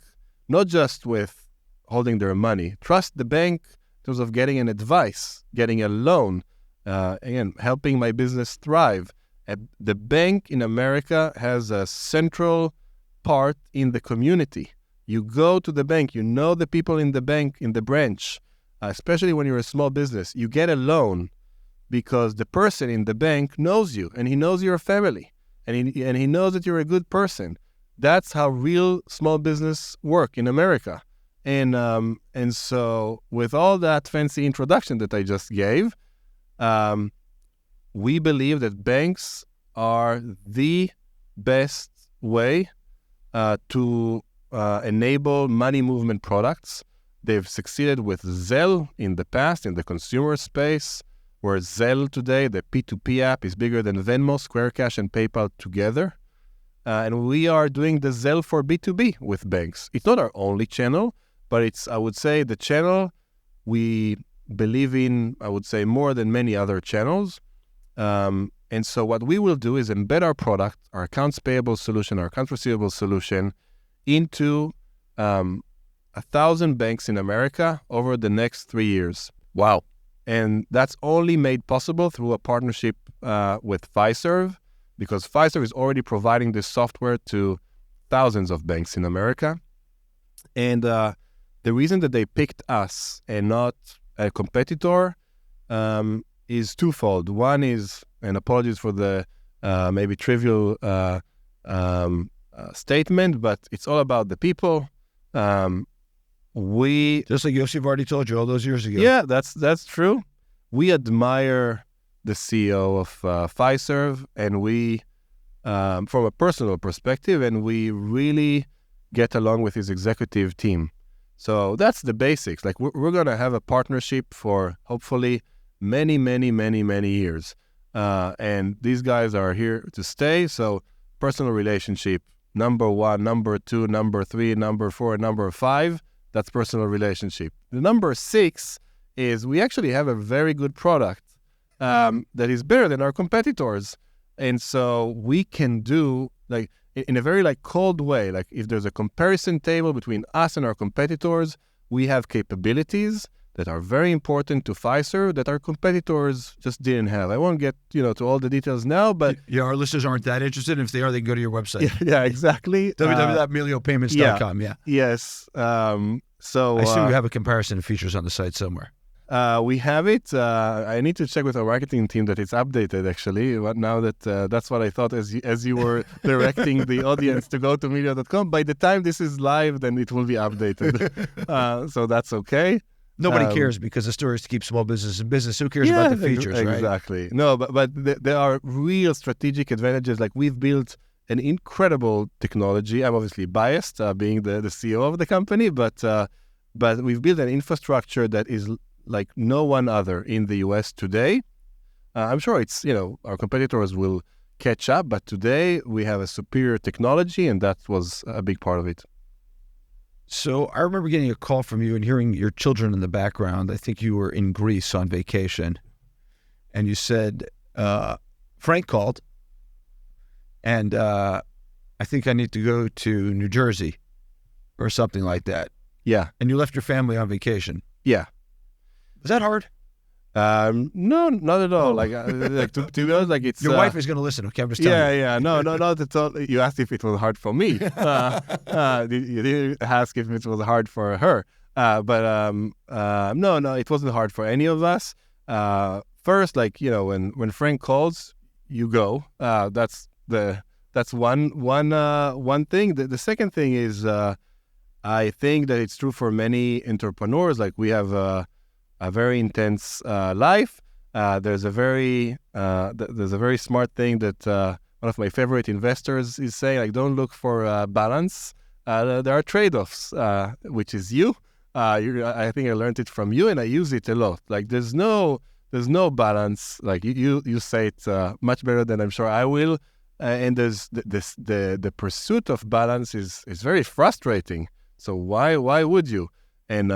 not just with holding their money, trust the bank in terms of getting an advice, getting a loan, again, helping my business thrive. The bank in America has a central part in the community. You go to the bank, you know the people in the bank, in the branch, especially when you're a small business. You get a loan because the person in the bank knows you and he knows your family and he knows that you're a good person. That's how real small business work in America. And so with all that fancy introduction that I just gave, we believe that banks are the best way to enable money movement products. They've succeeded with Zelle in the past in the consumer space, where Zelle today, the P2P app, is bigger than Venmo, Square Cash, and PayPal together. And we are doing the Zelle for B2B with banks. It's not our only channel, but it's, I would say, the channel we believe in, I would say, more than many other channels. And so what we will do is embed our product, our accounts payable solution, our accounts receivable solution, into 1,000 banks in America over the next 3 years. Wow. And that's only made possible through a partnership with Fiserv, because Fiserv is already providing this software to thousands of banks in America. And the reason that they picked us and not a competitor is twofold. One is, and apologies for the maybe trivial statement, but it's all about the people. We just like Yossi already told you all those years ago. Yeah, that's true. We admire the CEO of Fiserv, and we, from a personal perspective, and we really get along with his executive team. So that's the basics. Like we're going to have a partnership for hopefully many, many, many, many years. And these guys are here to stay. So personal relationship, number 1, number 2, number 3, number 4, and number 5, that's personal relationship. The number 6 is we actually have a very good product that is better than our competitors. And so we can do, like, in a very cold way, like if there's a comparison table between us and our competitors, we have capabilities that are very important to Fiserv that our competitors just didn't have. I won't get, to all the details now, but... Yeah, our listeners aren't that interested. If they are, they can go to your website. Yeah, exactly. www.meliopayments.com, yeah. Yes. So I assume you have a comparison of features on the site somewhere. We have it. I need to check with our marketing team that it's updated, actually. But now that that's what I thought as you were directing the audience to go to melio.com. By the time this is live, then it will be updated. So that's okay. Nobody cares because the story is to keep small business in business. Who cares about the features, right? Exactly. No, but there are real strategic advantages. Like we've built an incredible technology. I'm obviously biased, being the CEO of the company, but we've built an infrastructure that is like no one other in the US today. I'm sure it's, our competitors will catch up, but today we have a superior technology, and that was a big part of it. So I remember getting a call from you and hearing your children in the background. I think you were in Greece on vacation, and you said, Frank called, and I think I need to go to New Jersey or something like that. Yeah. And you left your family on vacation. Yeah. Was that hard? No, not at all. To be honest, it's... Your wife is going to listen, okay? I'm just telling you. Yeah. No, not at all. You asked if it was hard for me. You didn't ask if it was hard for her. No, it wasn't hard for any of us. First, when Frank calls, you go. That's one thing. The second thing is, I think that it's true for many entrepreneurs. Like we have a very intense life. There's a very smart thing that one of my favorite investors is saying, like, don't look for balance. There are trade-offs, which is you. I think I learned it from you, and I use it a lot. Like there's no balance. Like you say it much better than I'm sure I will. And there's the pursuit of balance is very frustrating. So why would you? And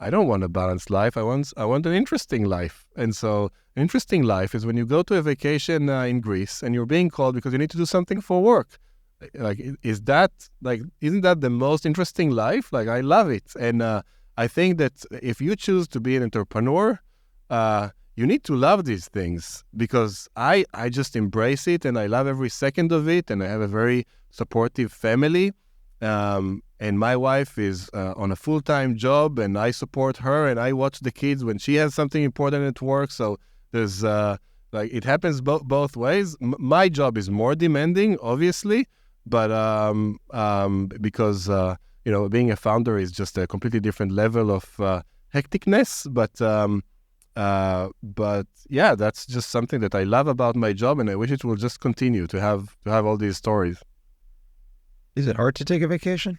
I don't want a balanced life. I want an interesting life. And so an interesting life is when you go to a vacation in Greece and you're being called because you need to do something for work. Isn't that the most interesting life? Like, I love it. And I think that if you choose to be an entrepreneur, you need to love these things, because I just embrace it and I love every second of it. And I have a very supportive family. And my wife is on a full-time job, and I support her, and I watch the kids when she has something important at work. So there's it happens both ways. My job is more demanding, obviously, but because being a founder is just a completely different level of hecticness. But yeah, that's just something that I love about my job, and I wish it will just continue to have all these stories. Is it hard to take a vacation?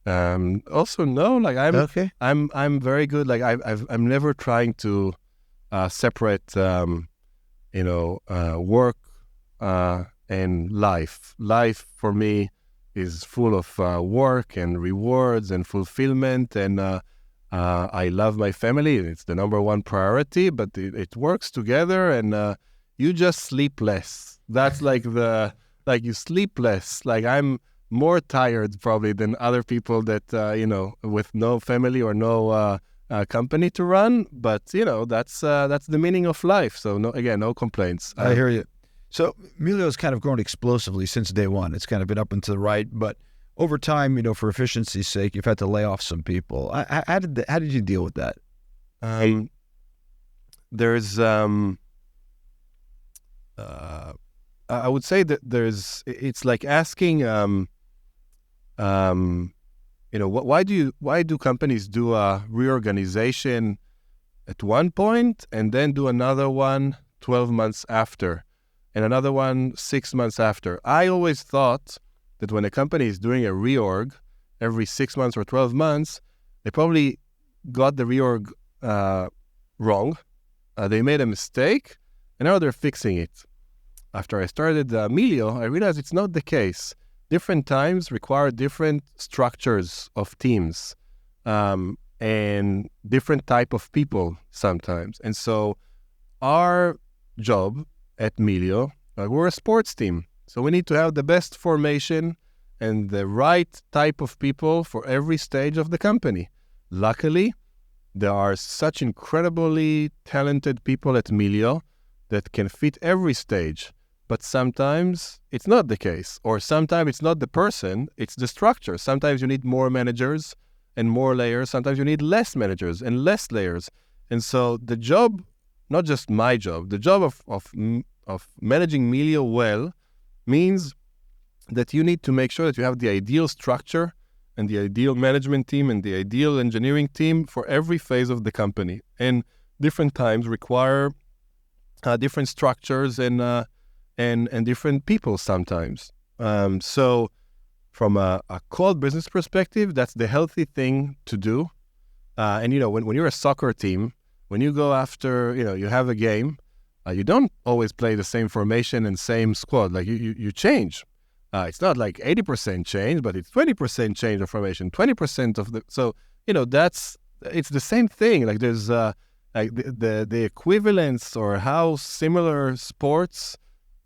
Also, no. Like I'm very good. Like I'm never trying to separate, work and life. Life for me is full of work and rewards and fulfillment, and I love my family. It's the number one priority, but it works together, and you just sleep less. That's you sleep less. Like I'm more tired probably than other people that, with no family or no company to run. But, that's the meaning of life. So, no complaints. I hear you. So Melio has kind of grown explosively since day one. It's kind of been up and to the right. But over time, for efficiency's sake, you've had to lay off some people. How did you deal with that? There's... I would say that it's like asking, why do companies do a reorganization at one point and then do another one 12 months after and another one 6 months after? I always thought that when a company is doing a reorg every 6 months or 12 months, they probably got the reorg wrong. They made a mistake, and now they're fixing it. After I started Melio, I realized it's not the case. Different times require different structures of teams and different type of people sometimes. And so our job at Melio, we're a sports team. So we need to have the best formation and the right type of people for every stage of the company. Luckily, there are such incredibly talented people at Melio that can fit every stage. But sometimes it's not the case, or sometimes it's not the person, it's the structure. Sometimes you need more managers and more layers. Sometimes you need less managers and less layers. And so the job, not just my job, the job of managing Melio well means that you need to make sure that you have the ideal structure and the ideal management team and the ideal engineering team for every phase of the company. And different times require different structures and different people sometimes. So from a cold business perspective, that's the healthy thing to do. And, when you're a soccer team, when you go after, you have a game, you don't always play the same formation and same squad. Like you change. It's not like 80% change, but it's 20% change of formation, 20% of the... So, it's the same thing. Like there's like the equivalence or how similar sports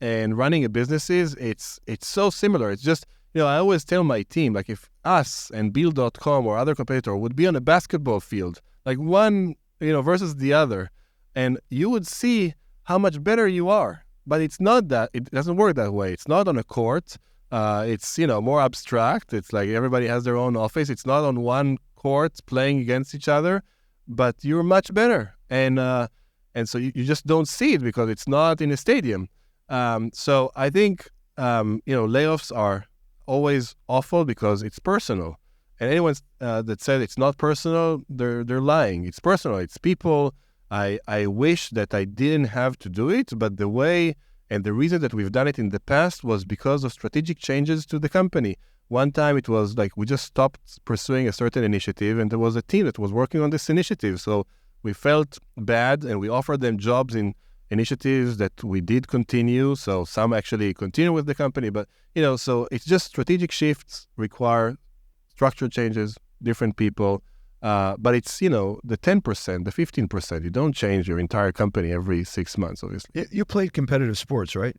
and running a business is, it's so similar. It's just, I always tell my team, like if us and Bill.com or other competitor would be on a basketball field, like one, versus the other, and you would see how much better you are. But it's not that, it doesn't work that way. It's not on a court. It's, more abstract. It's like everybody has their own office. It's not on one court playing against each other, but you're much better. And so you just don't see it because it's not in a stadium. So I think, layoffs are always awful because it's personal. And anyone that said it's not personal, they're lying. It's personal. It's people. I wish that I didn't have to do it, but the way and the reason that we've done it in the past was because of strategic changes to the company. One time it was like we just stopped pursuing a certain initiative, and there was a team that was working on this initiative. So we felt bad, and we offered them jobs in initiatives that we did continue. So some actually continue with the company, but so it's just strategic shifts require structural changes, different people. But it's, the 10%, the 15%. You don't change your entire company every 6 months, obviously. You played competitive sports, right?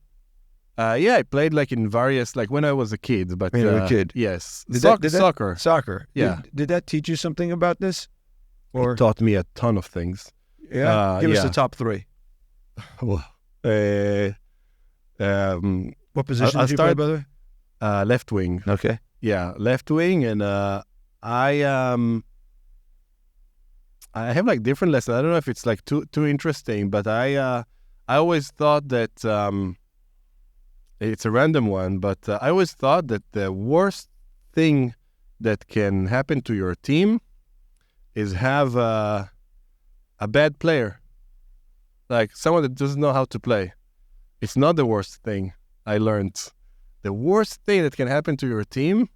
Yeah, I played like in various, like when I was a kid. But when you were a kid? Yes. Soccer. Soccer, yeah. Did that teach you something about this? Or it taught me a ton of things. Yeah? Give us the top three. Well, what position did you play, by the way? Left wing. Okay. Yeah, left wing. And I have like different lessons. I don't know if it's like too interesting, but I always thought that it's a random one, but I always thought that the worst thing that can happen to your team is have a bad player, like someone that doesn't know how to play. It's not the worst thing. I learned the worst thing that can happen to your team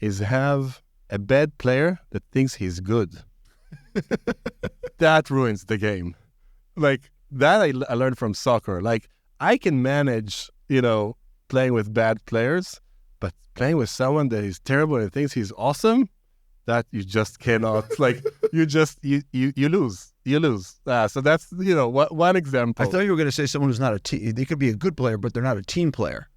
is have a bad player that thinks he's good. That ruins the game. Like that I learned from soccer. Like I can manage, playing with bad players, but playing with someone that is terrible and thinks he's awesome, that you just cannot. Like you lose. You lose. So that's one example. I thought you were going to say someone who's not a team. They could be a good player, but they're not a team player.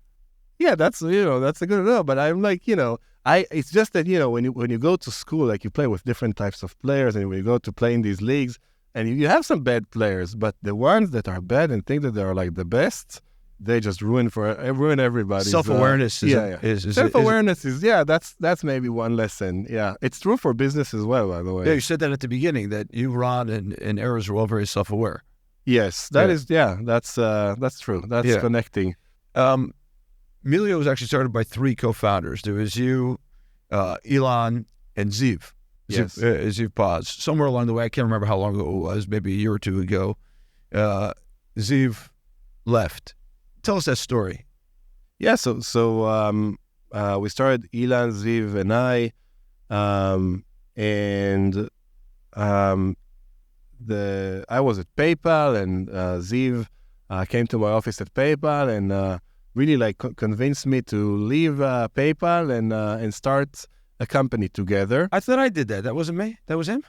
Yeah, that's a good enough. But I'm like, it's just that, when you go to school, like you play with different types of players, and when you go to play in these leagues, and you have some bad players, but the ones that are bad and think that they are like the best, they just ruin everybody. Self-awareness that's maybe one lesson. Yeah, it's true for business as well, by the way. Yeah, you said that at the beginning, that you, Ron, and Erez are all very self-aware. Yes, that's true. That's connecting. Melio was actually started by three co-founders. There was you, Elon, and Ziv. Yes. Ziv Paz. Somewhere along the way, I can't remember how long ago it was, maybe a year or two ago, Ziv left. Tell us that story. Yeah, so we started, Elon, Ziv, and I, and I was at PayPal, and Ziv came to my office at PayPal and really like convinced me to leave PayPal and start a company together. I thought I did that. That wasn't me. That was him.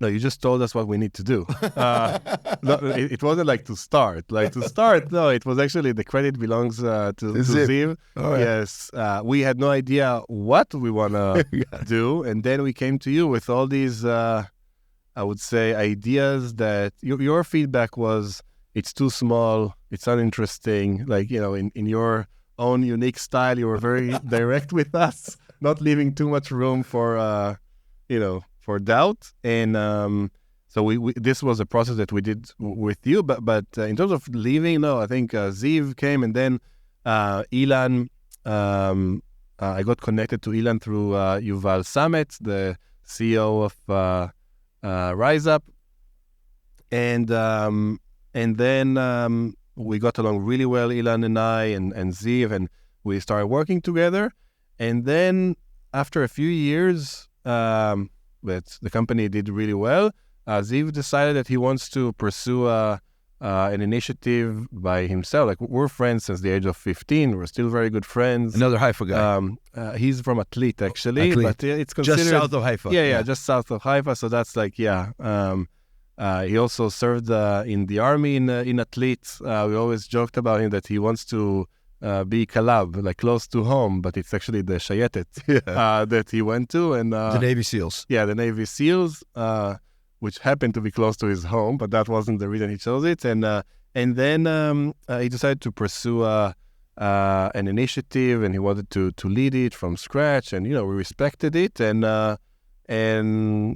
No, you just told us what we need to do. It wasn't like to start. Like to start, no, it was actually the credit belongs to Ziv. Oh, yeah. Yes. We had no idea what we want to do. And then we came to you with all these I would say, ideas that your feedback was, it's too small, it's uninteresting. Like, in your own unique style, you were very direct with us, not leaving too much room for, for doubt. And so we this was a process that we did with you. But in terms of leaving, no, I think Ziv came, and then Ilan, I got connected to Ilan through Yuval Samet, the CEO of Rise Up. And then we got along really well, Ilan and I and Ziv, and we started working together. And then after a few years, but the company did really well, Ziv decided that he wants to pursue an initiative by himself. Like, we're friends since the age of 15. We're still very good friends. Another Haifa guy. He's from Atlit, actually. Atlit. But it's considered... Just south of Haifa. Yeah, just south of Haifa. So that's like, he also served in the army in Atlit. We always joked about him that he wants to be Kalab, like close to home, but it's actually the Shayetet that he went to. And the Navy SEALs. Yeah, the Navy SEALs, which happened to be close to his home, but that wasn't the reason he chose it. And then he decided to pursue an initiative, and he wanted to lead it from scratch. And, we respected it. And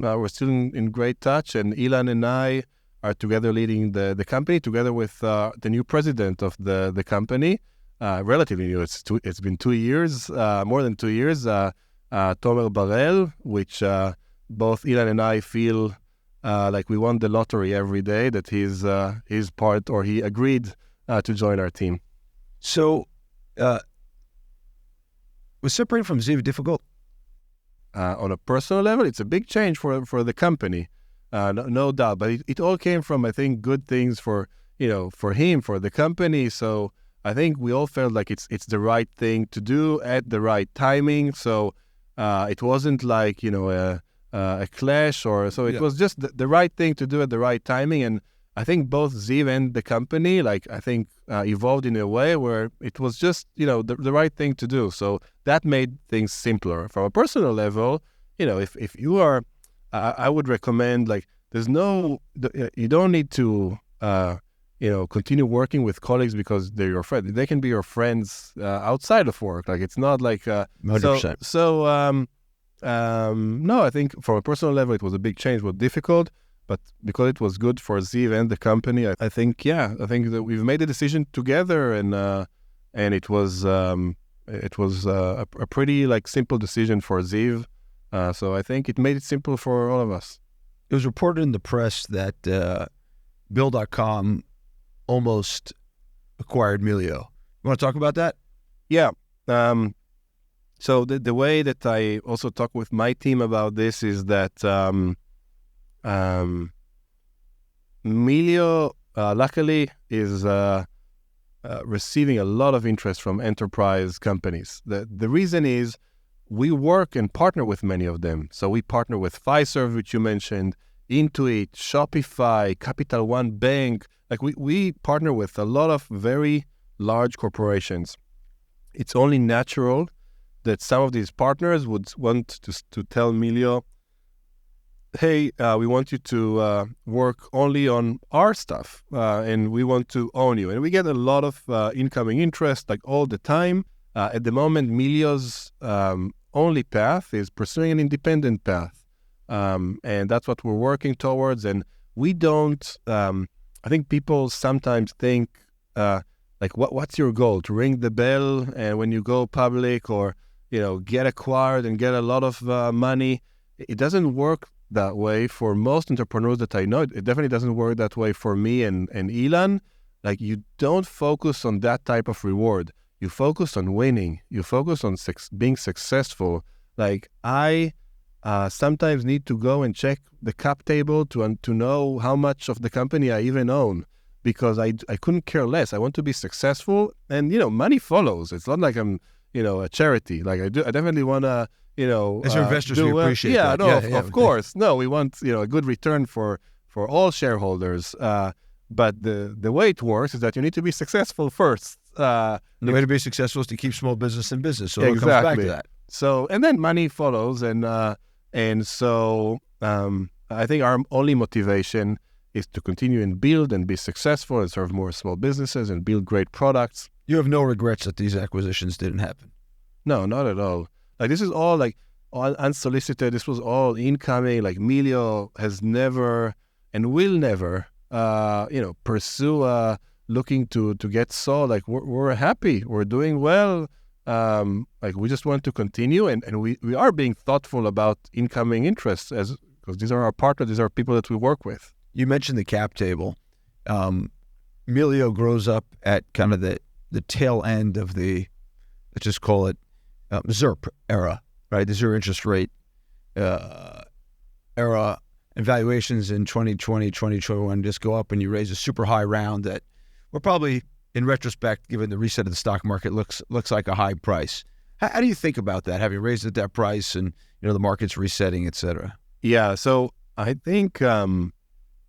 we're still in great touch. And Ilan and I are together leading the company, together with the new president of the company. Relatively new. It's been 2 years, more than 2 years. Tomer Barel, which both Ilan and I feel like we won the lottery every day that he's part, or he agreed to join our team. So, was separating from Ziv difficult? On a personal level, it's a big change for the company, no doubt. But it all came from, I think, good things for him, for the company. So I think we all felt like it's the right thing to do at the right timing. So it wasn't like a clash, or so. It was just the right thing to do at the right timing. And I think both Ziv and the company, evolved in a way where it was just, the right thing to do. So that made things simpler. From a personal level, if you are, I would recommend, you don't need to, continue working with colleagues because they're your friends. They can be your friends outside of work. Like, it's not like 100%. No, I think from a personal level, it was a big change. It was difficult, but because it was good for Ziv and the company, I think that we've made a decision together, and it was a pretty simple decision for Ziv. So I think it made it simple for all of us. It was reported in the press that Bill.com almost acquired Melio. You want to talk about that? Yeah. So the way that I also talk with my team about this is that Melio, luckily, is receiving a lot of interest from enterprise companies. The reason is we work and partner with many of them. So we partner with Fiserv, which you mentioned, Intuit, Shopify, Capital One Bank. Like, we partner with a lot of very large corporations. It's only natural that some of these partners would want to tell Melio, hey, we want you to work only on our stuff, and we want to own you. And we get a lot of incoming interest, all the time. At the moment, Melio's only path is pursuing an independent path. And that's what we're working towards. And we don't, I think people sometimes think, what's your goal? To ring the bell and when you go public, or, get acquired and get a lot of money. It doesn't work that way for most entrepreneurs that I know. It definitely doesn't work that way for me and Ilan. You don't focus on that type of reward. You focus on winning. You focus on being successful. I sometimes need to go and check the cap table to know how much of the company I even own, because I couldn't care less. I want to be successful, and money follows. It's not like I'm a charity. I definitely want to as your investors, we appreciate that. Of course. No, we want a good return for all shareholders. But the way it works is that you need to be successful first. The way to be successful is to keep small business in business. So exactly. It comes back to that. So, and then money follows, and so I think our only motivation is to continue and build and be successful and serve more small businesses and build great products. You have no regrets that these acquisitions didn't happen? No, not at all. Like, this is all like all unsolicited. This was all incoming. Like, Melio has never and will never, pursue looking to get sold. Like, we're happy. We're doing well. Like, we just want to continue, and we are being thoughtful about incoming interests because these are our partners. These are people that we work with. You mentioned the cap table. Melio grows up at kind of the tail end of the, let's just call it ZIRP era, right? The zero interest rate era, and valuations in 2020, 2021 just go up, and you raise a super high round that will probably, in retrospect, given the reset of the stock market, looks like a high price. How do you think about that, having raised at that price and, the market's resetting, et cetera? Yeah, so I think, and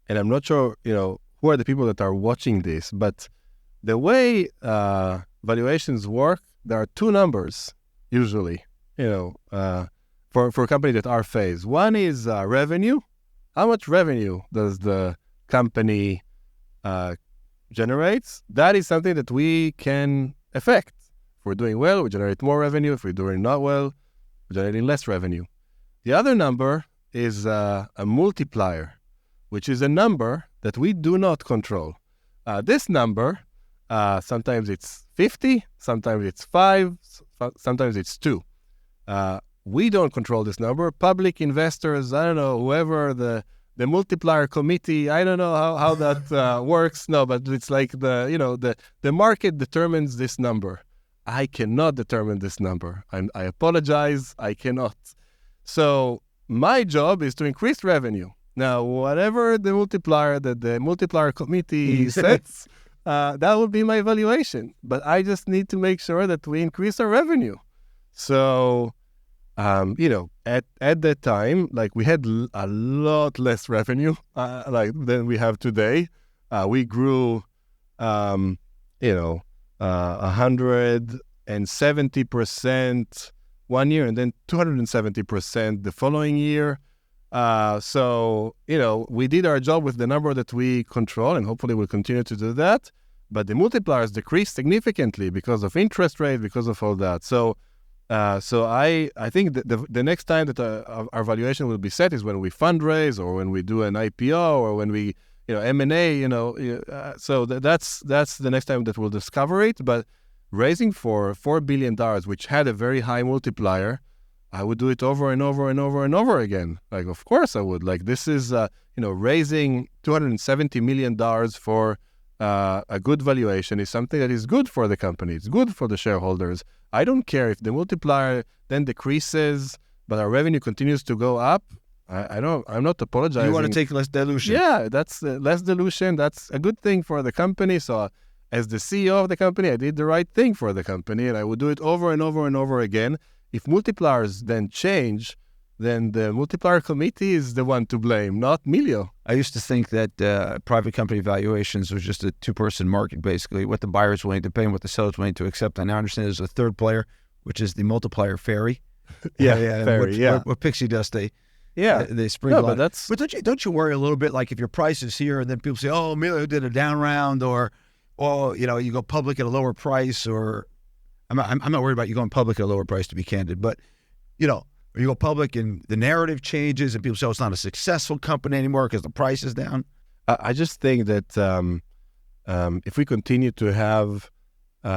I'm not sure, who are the people that are watching this, but the way valuations work, there are two numbers usually, for a company that are phased. One is revenue. How much revenue does the company generate? That is something that we can affect. If we're doing well, we generate more revenue. If we're doing not well, we're generating less revenue. The other number is a multiplier, which is a number that we do not control. This number, sometimes it's 50, sometimes it's 5, sometimes it's 2. We don't control this number. Public investors, I don't know, whoever, the multiplier committee, I don't know how that works. No, but it's like the market determines this number. I cannot determine this number. I apologize, I cannot. So my job is to increase revenue. Now, whatever the multiplier committee sets, that will be my valuation. But I just need to make sure that we increase our revenue. So, at that time, like, we had a lot less revenue, than we have today. We grew, 170% one year, and then 270% the following year. So, we did our job with the number that we control, and hopefully we'll continue to do that. But the multipliers decreased significantly because of interest rate, because of all that. So I think that the next time that our valuation will be set is when we fundraise, or when we do an IPO, or when we, M&A, so that's the next time that we'll discover it. But raising for $4 billion, which had a very high multiplier, I would do it over and over and over and over again. Like, of course I would. Like, this is, raising $270 million for a good valuation is something that is good for the company. It's good for the shareholders. I don't care if the multiplier then decreases, but our revenue continues to go up. I'm not apologizing. You want to take less dilution. Yeah, that's less dilution. That's a good thing for the company. So as the CEO of the company, I did the right thing for the company, and I would do it over and over and over again. If multipliers then change, then the multiplier committee is the one to blame, not Melio. I used to think that private company valuations was just a two-person market, basically, what the buyer is willing to pay and what the seller is willing to accept. I now understand there's a third player, which is the multiplier fairy. Fairy, what pixie dust they sprinkle. No, but don't you worry a little bit, like if your price is here and then people say, oh, Melio did a down round, or you go public at a lower price, or I'm not worried about you going public at a lower price, to be candid, but or you go public and the narrative changes and people say, oh, it's not a successful company anymore because the price is down. I just think that if we continue to have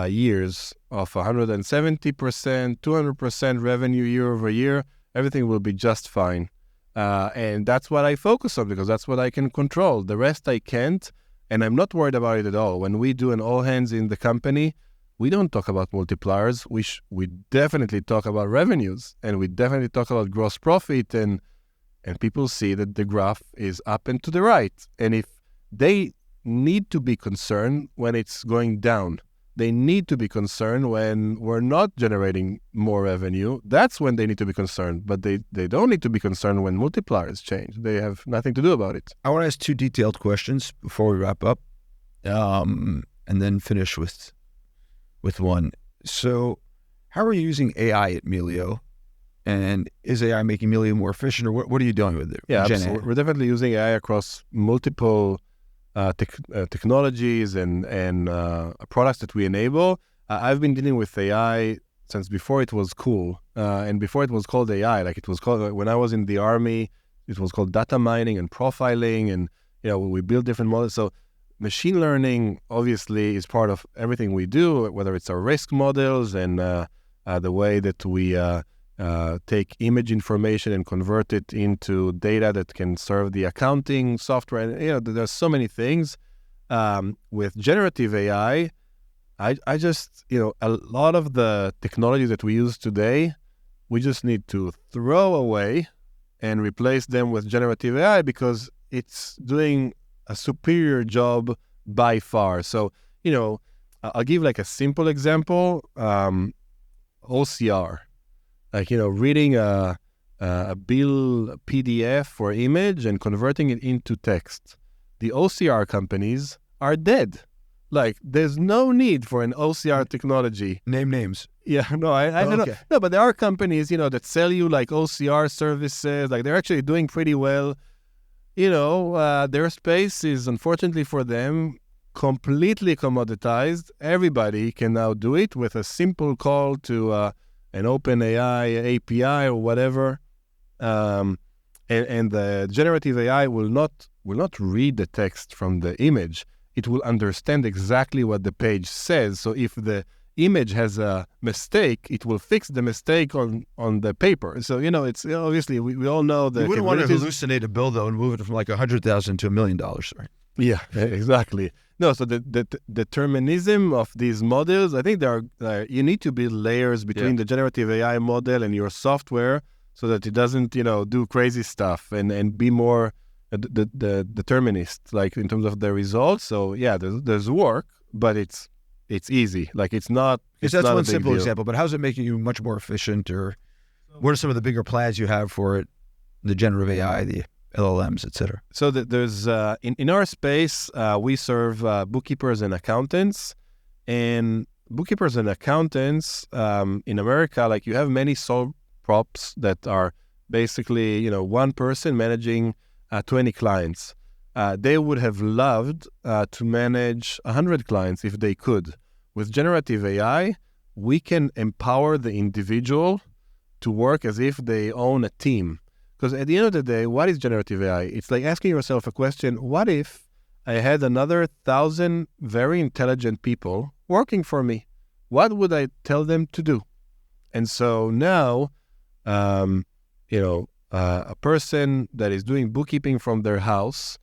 years of 170%, 200% revenue year over year, everything will be just fine. And that's what I focus on, because that's what I can control. The rest I can't, and I'm not worried about it at all. When we do an all hands in the company, we don't talk about multipliers. We definitely talk about revenues, and we definitely talk about gross profit, and people see that the graph is up and to the right. And if they need to be concerned when it's going down, they need to be concerned when we're not generating more revenue. That's when they need to be concerned. But they don't need to be concerned when multipliers change. They have nothing to do about it. I want to ask two detailed questions before we wrap up, and then finish with one. So how are you using AI at Melio? And is AI making Melio more efficient, or what are you doing with it? Yeah, Gen absolutely. AI? We're definitely using AI across multiple technologies and products that we enable. I've been dealing with AI since before it was cool, and before it was called AI. Like it was called when I was in the army, it was called data mining and profiling, and we build different models. So machine learning obviously is part of everything we do, whether it's our risk models and the way that we take image information and convert it into data that can serve the accounting software. And, there's so many things. With generative AI, I just, a lot of the technology that we use today, we just need to throw away and replace them with generative AI because it's doing a superior job by far. So, I'll give like a simple example, OCR, like, reading a bill PDF or image and converting it into text. The OCR companies are dead. Like, there's no need for an OCR technology. Name names. Yeah, no, I don't know. No, but there are companies, that sell you like OCR services. Like, they're actually doing pretty well. Their space is, unfortunately for them, completely commoditized. Everybody can now do it with a simple call to an OpenAI API or whatever. And the generative AI will not read the text from the image. It will understand exactly what the page says. So if the image has a mistake, it will fix the mistake on the paper. So, it's obviously, we all know that. You wouldn't want to hallucinate a bill, though, and move it from like $100,000 to $1 million, right? Yeah, exactly. No, so the determinism of these models, I think you need to build layers between the generative AI model and your software so that it doesn't, do crazy stuff and be more the determinist, like in terms of the results. So yeah, there's work, but it's easy. Like it's not. Because that's one simple example. But how's it making you much more efficient? Or what are some of the bigger plans you have for it? The generative AI, the LLMs, et cetera. So there's in our space, we serve bookkeepers and accountants, and bookkeepers and accountants in America, like you have many sole props that are basically one person managing 20 clients. They would have loved to manage 100 clients if they could. With generative AI, we can empower the individual to work as if they own a team. Because at the end of the day, what is generative AI? It's like asking yourself a question, what if I had another 1,000 very intelligent people working for me? What would I tell them to do? And so now, a person that is doing bookkeeping from their house,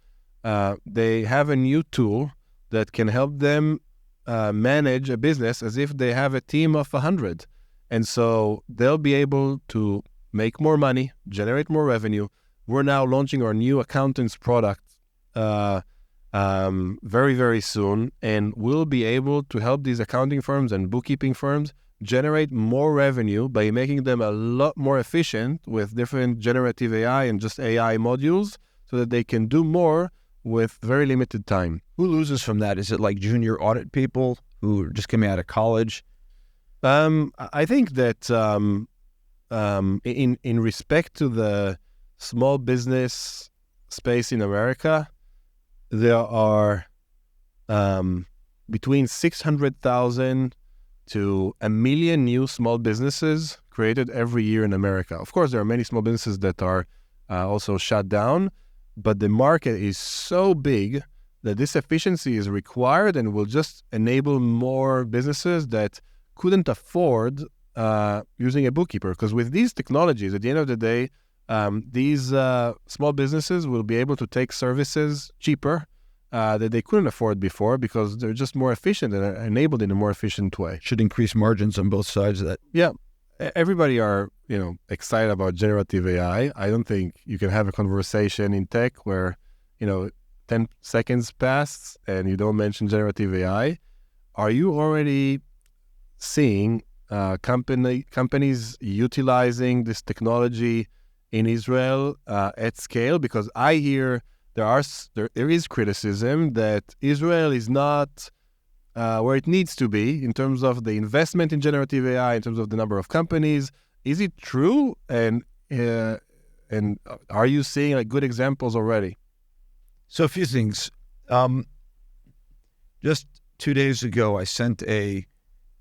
they have a new tool that can help them manage a business as if they have a team of 100. And so they'll be able to make more money, generate more revenue. We're now launching our new accountants product very, very soon, and we'll be able to help these accounting firms and bookkeeping firms generate more revenue by making them a lot more efficient with different generative AI and just AI modules so that they can do more with very limited time. Who loses from that? Is it like junior audit people who are just coming out of college? I think that in respect to the small business space in America, there are between 600,000 to 1 million new small businesses created every year in America. Of course, there are many small businesses that are also shut down, but the market is so big that this efficiency is required and will just enable more businesses that couldn't afford using a bookkeeper. Because with these technologies, at the end of the day, these small businesses will be able to take services cheaper that they couldn't afford before because they're just more efficient and are enabled in a more efficient way. Should increase margins on both sides of that. Yeah. Everybody are, excited about generative AI. I don't think you can have a conversation in tech where, 10 seconds pass and you don't mention generative AI. Are you already seeing companies utilizing this technology in Israel at scale? Because I hear there is criticism that Israel is not where it needs to be in terms of the investment in generative AI, in terms of the number of companies, is it true? And are you seeing like good examples already? So a few things. Just 2 days ago, I sent a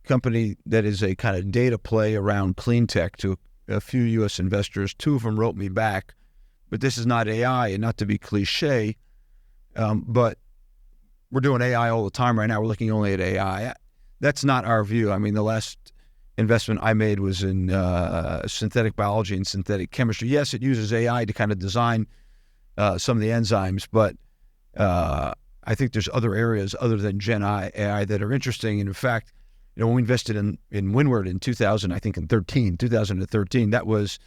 company that is a kind of data play around clean tech to a few U.S. investors. 2 of them wrote me back, but this is not AI, and not to be cliche, but we're doing AI all the time right now. We're looking only at AI. That's not our view. I mean, the last investment I made was in synthetic biology and synthetic chemistry. Yes, it uses AI to kind of design some of the enzymes, but I think there's other areas other than Gen AI that are interesting. And in fact, when we invested in Windward in 2013, that was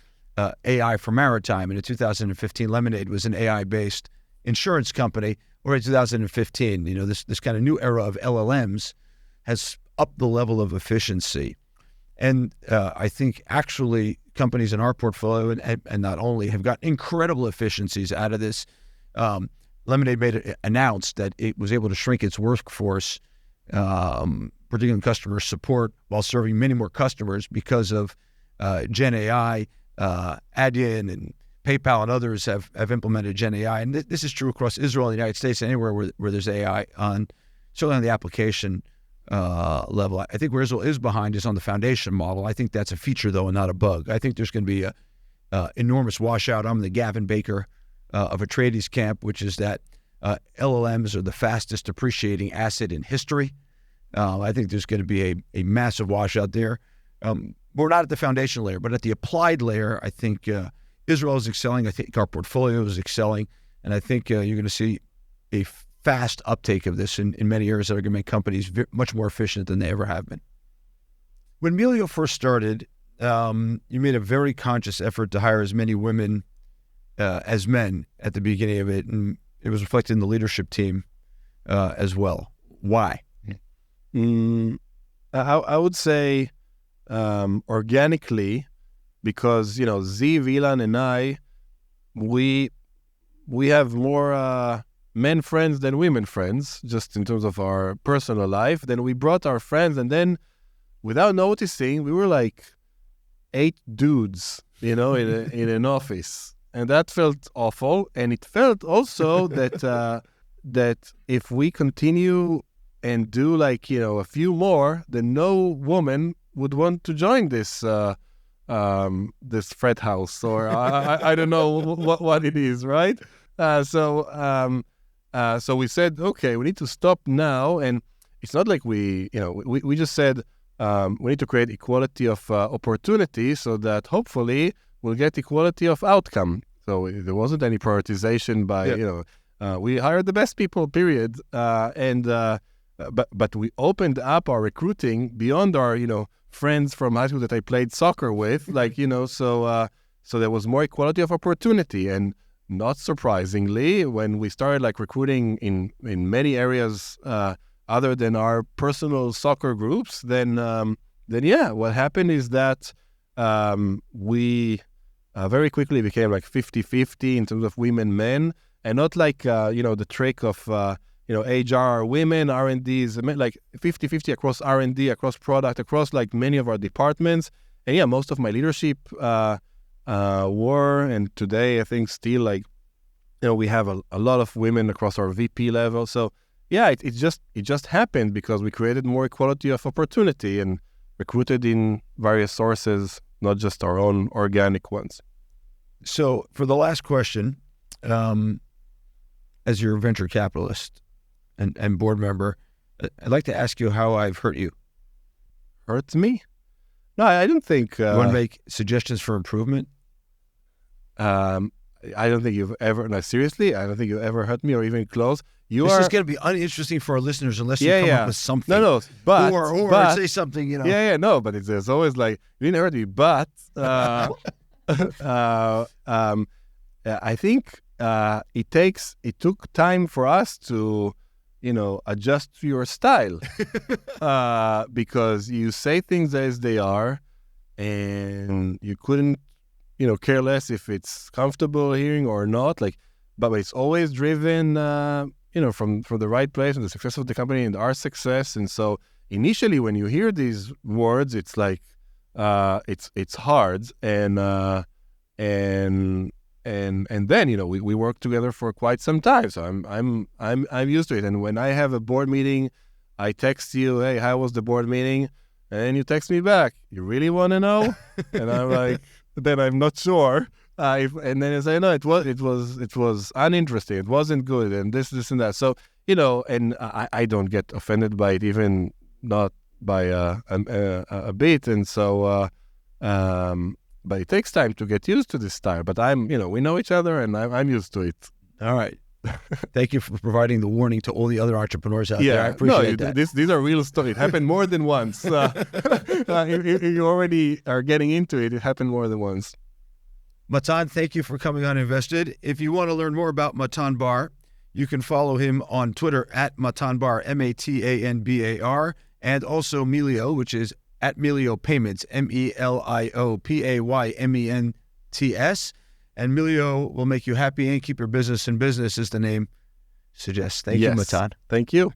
AI for maritime. And in 2015, Lemonade was an AI-based insurance company. Or in 2015, this kind of new era of LLMs has upped the level of efficiency. And I think actually companies in our portfolio and not only have got incredible efficiencies out of this. Lemonade announced that it was able to shrink its workforce, particularly in customer support, while serving many more customers because of Gen AI. Adyen and PayPal and others have implemented Gen AI. And this is true across Israel and the United States, anywhere where there's AI, certainly on the application level. I think where Israel is behind is on the foundation model. I think that's a feature, though, and not a bug. I think there's going to be a enormous washout. I'm the Gavin Baker of Atreides camp, which is that LLMs are the fastest appreciating asset in history. I think there's going to be a massive washout there. We're not at the foundation layer, but at the applied layer, I think Israel is excelling. I think our portfolio is excelling. And I think you're going to see a fast uptake of this in many areas that are going to make companies much more efficient than they ever have been. When Melio first started, you made a very conscious effort to hire as many women as men at the beginning of it, and it was reflected in the leadership team as well. Why? I would say organically, because Z, Vilan, and I, we have more men friends than women friends, just in terms of our personal life. Then we brought our friends, and then without noticing, we were like 8 dudes, in an office. And that felt awful. And it felt also that if we continue and do like, a few more, then no woman would want to join this this frat house, or I don't know what it is, right? So we said, okay, we need to stop now. And it's not like we just said we need to create equality of opportunity so that hopefully we'll get equality of outcome. So there wasn't any prioritization by, we hired the best people, period. But we opened up our recruiting beyond our, friends from high school that I played soccer with, so there was more equality of opportunity. And not surprisingly, when we started like recruiting in many areas other than our personal soccer groups, then what happened is that we very quickly became like 50-50 in terms of women, men, and not like, the trick of, HR, women, R&D is like 50-50 across R&D, across product, across like many of our departments. And most of my leadership were, and today I think still like, we have a lot of women across our VP level. So it just happened because we created more equality of opportunity and recruited in various sources, not just our own organic ones. So for the last question, as your venture capitalist and board member, I'd like to ask you how I've hurt you. Hurt me? No, I don't think... you want to make suggestions for improvement? I don't think you've ever... No, seriously, I don't think you've ever hurt me or even close. This is going to be uninteresting for our listeners unless you come up with something. No, but... Or say something, No, but there's always like, you didn't hurt me, but... I think it took time for us to, adjust to your style, because you say things as they are, and you couldn't, care less if it's comfortable hearing or not. But it's always driven, from the right place and the success of the company and our success. And so initially, when you hear these words, it's like, it's hard, and then we worked together for quite some time, so I'm used to it. And when I have a board meeting, I text you, hey, how was the board meeting? And you text me back, you really want to know? And I'm like, then I'm not sure. And then I say, no, it was uninteresting. It wasn't good, and this and that. So and I don't get offended by it, even not by a bit. And so, but it takes time to get used to this style. But we know each other, and I'm used to it. All right. Thank you for providing the warning to all the other entrepreneurs out there. I appreciate that. These are real stories. It happened more than once. You already are getting into it. It happened more than once. Matan, thank you for coming on Invested. If you want to learn more about Matan Bar, you can follow him on Twitter at Matan Bar, MatanBar, and also Melio, which is at Melio Payments, MELIO, and Melio will make you happy and keep your business in business, as the name suggests. Thank you, Matan. Thank you.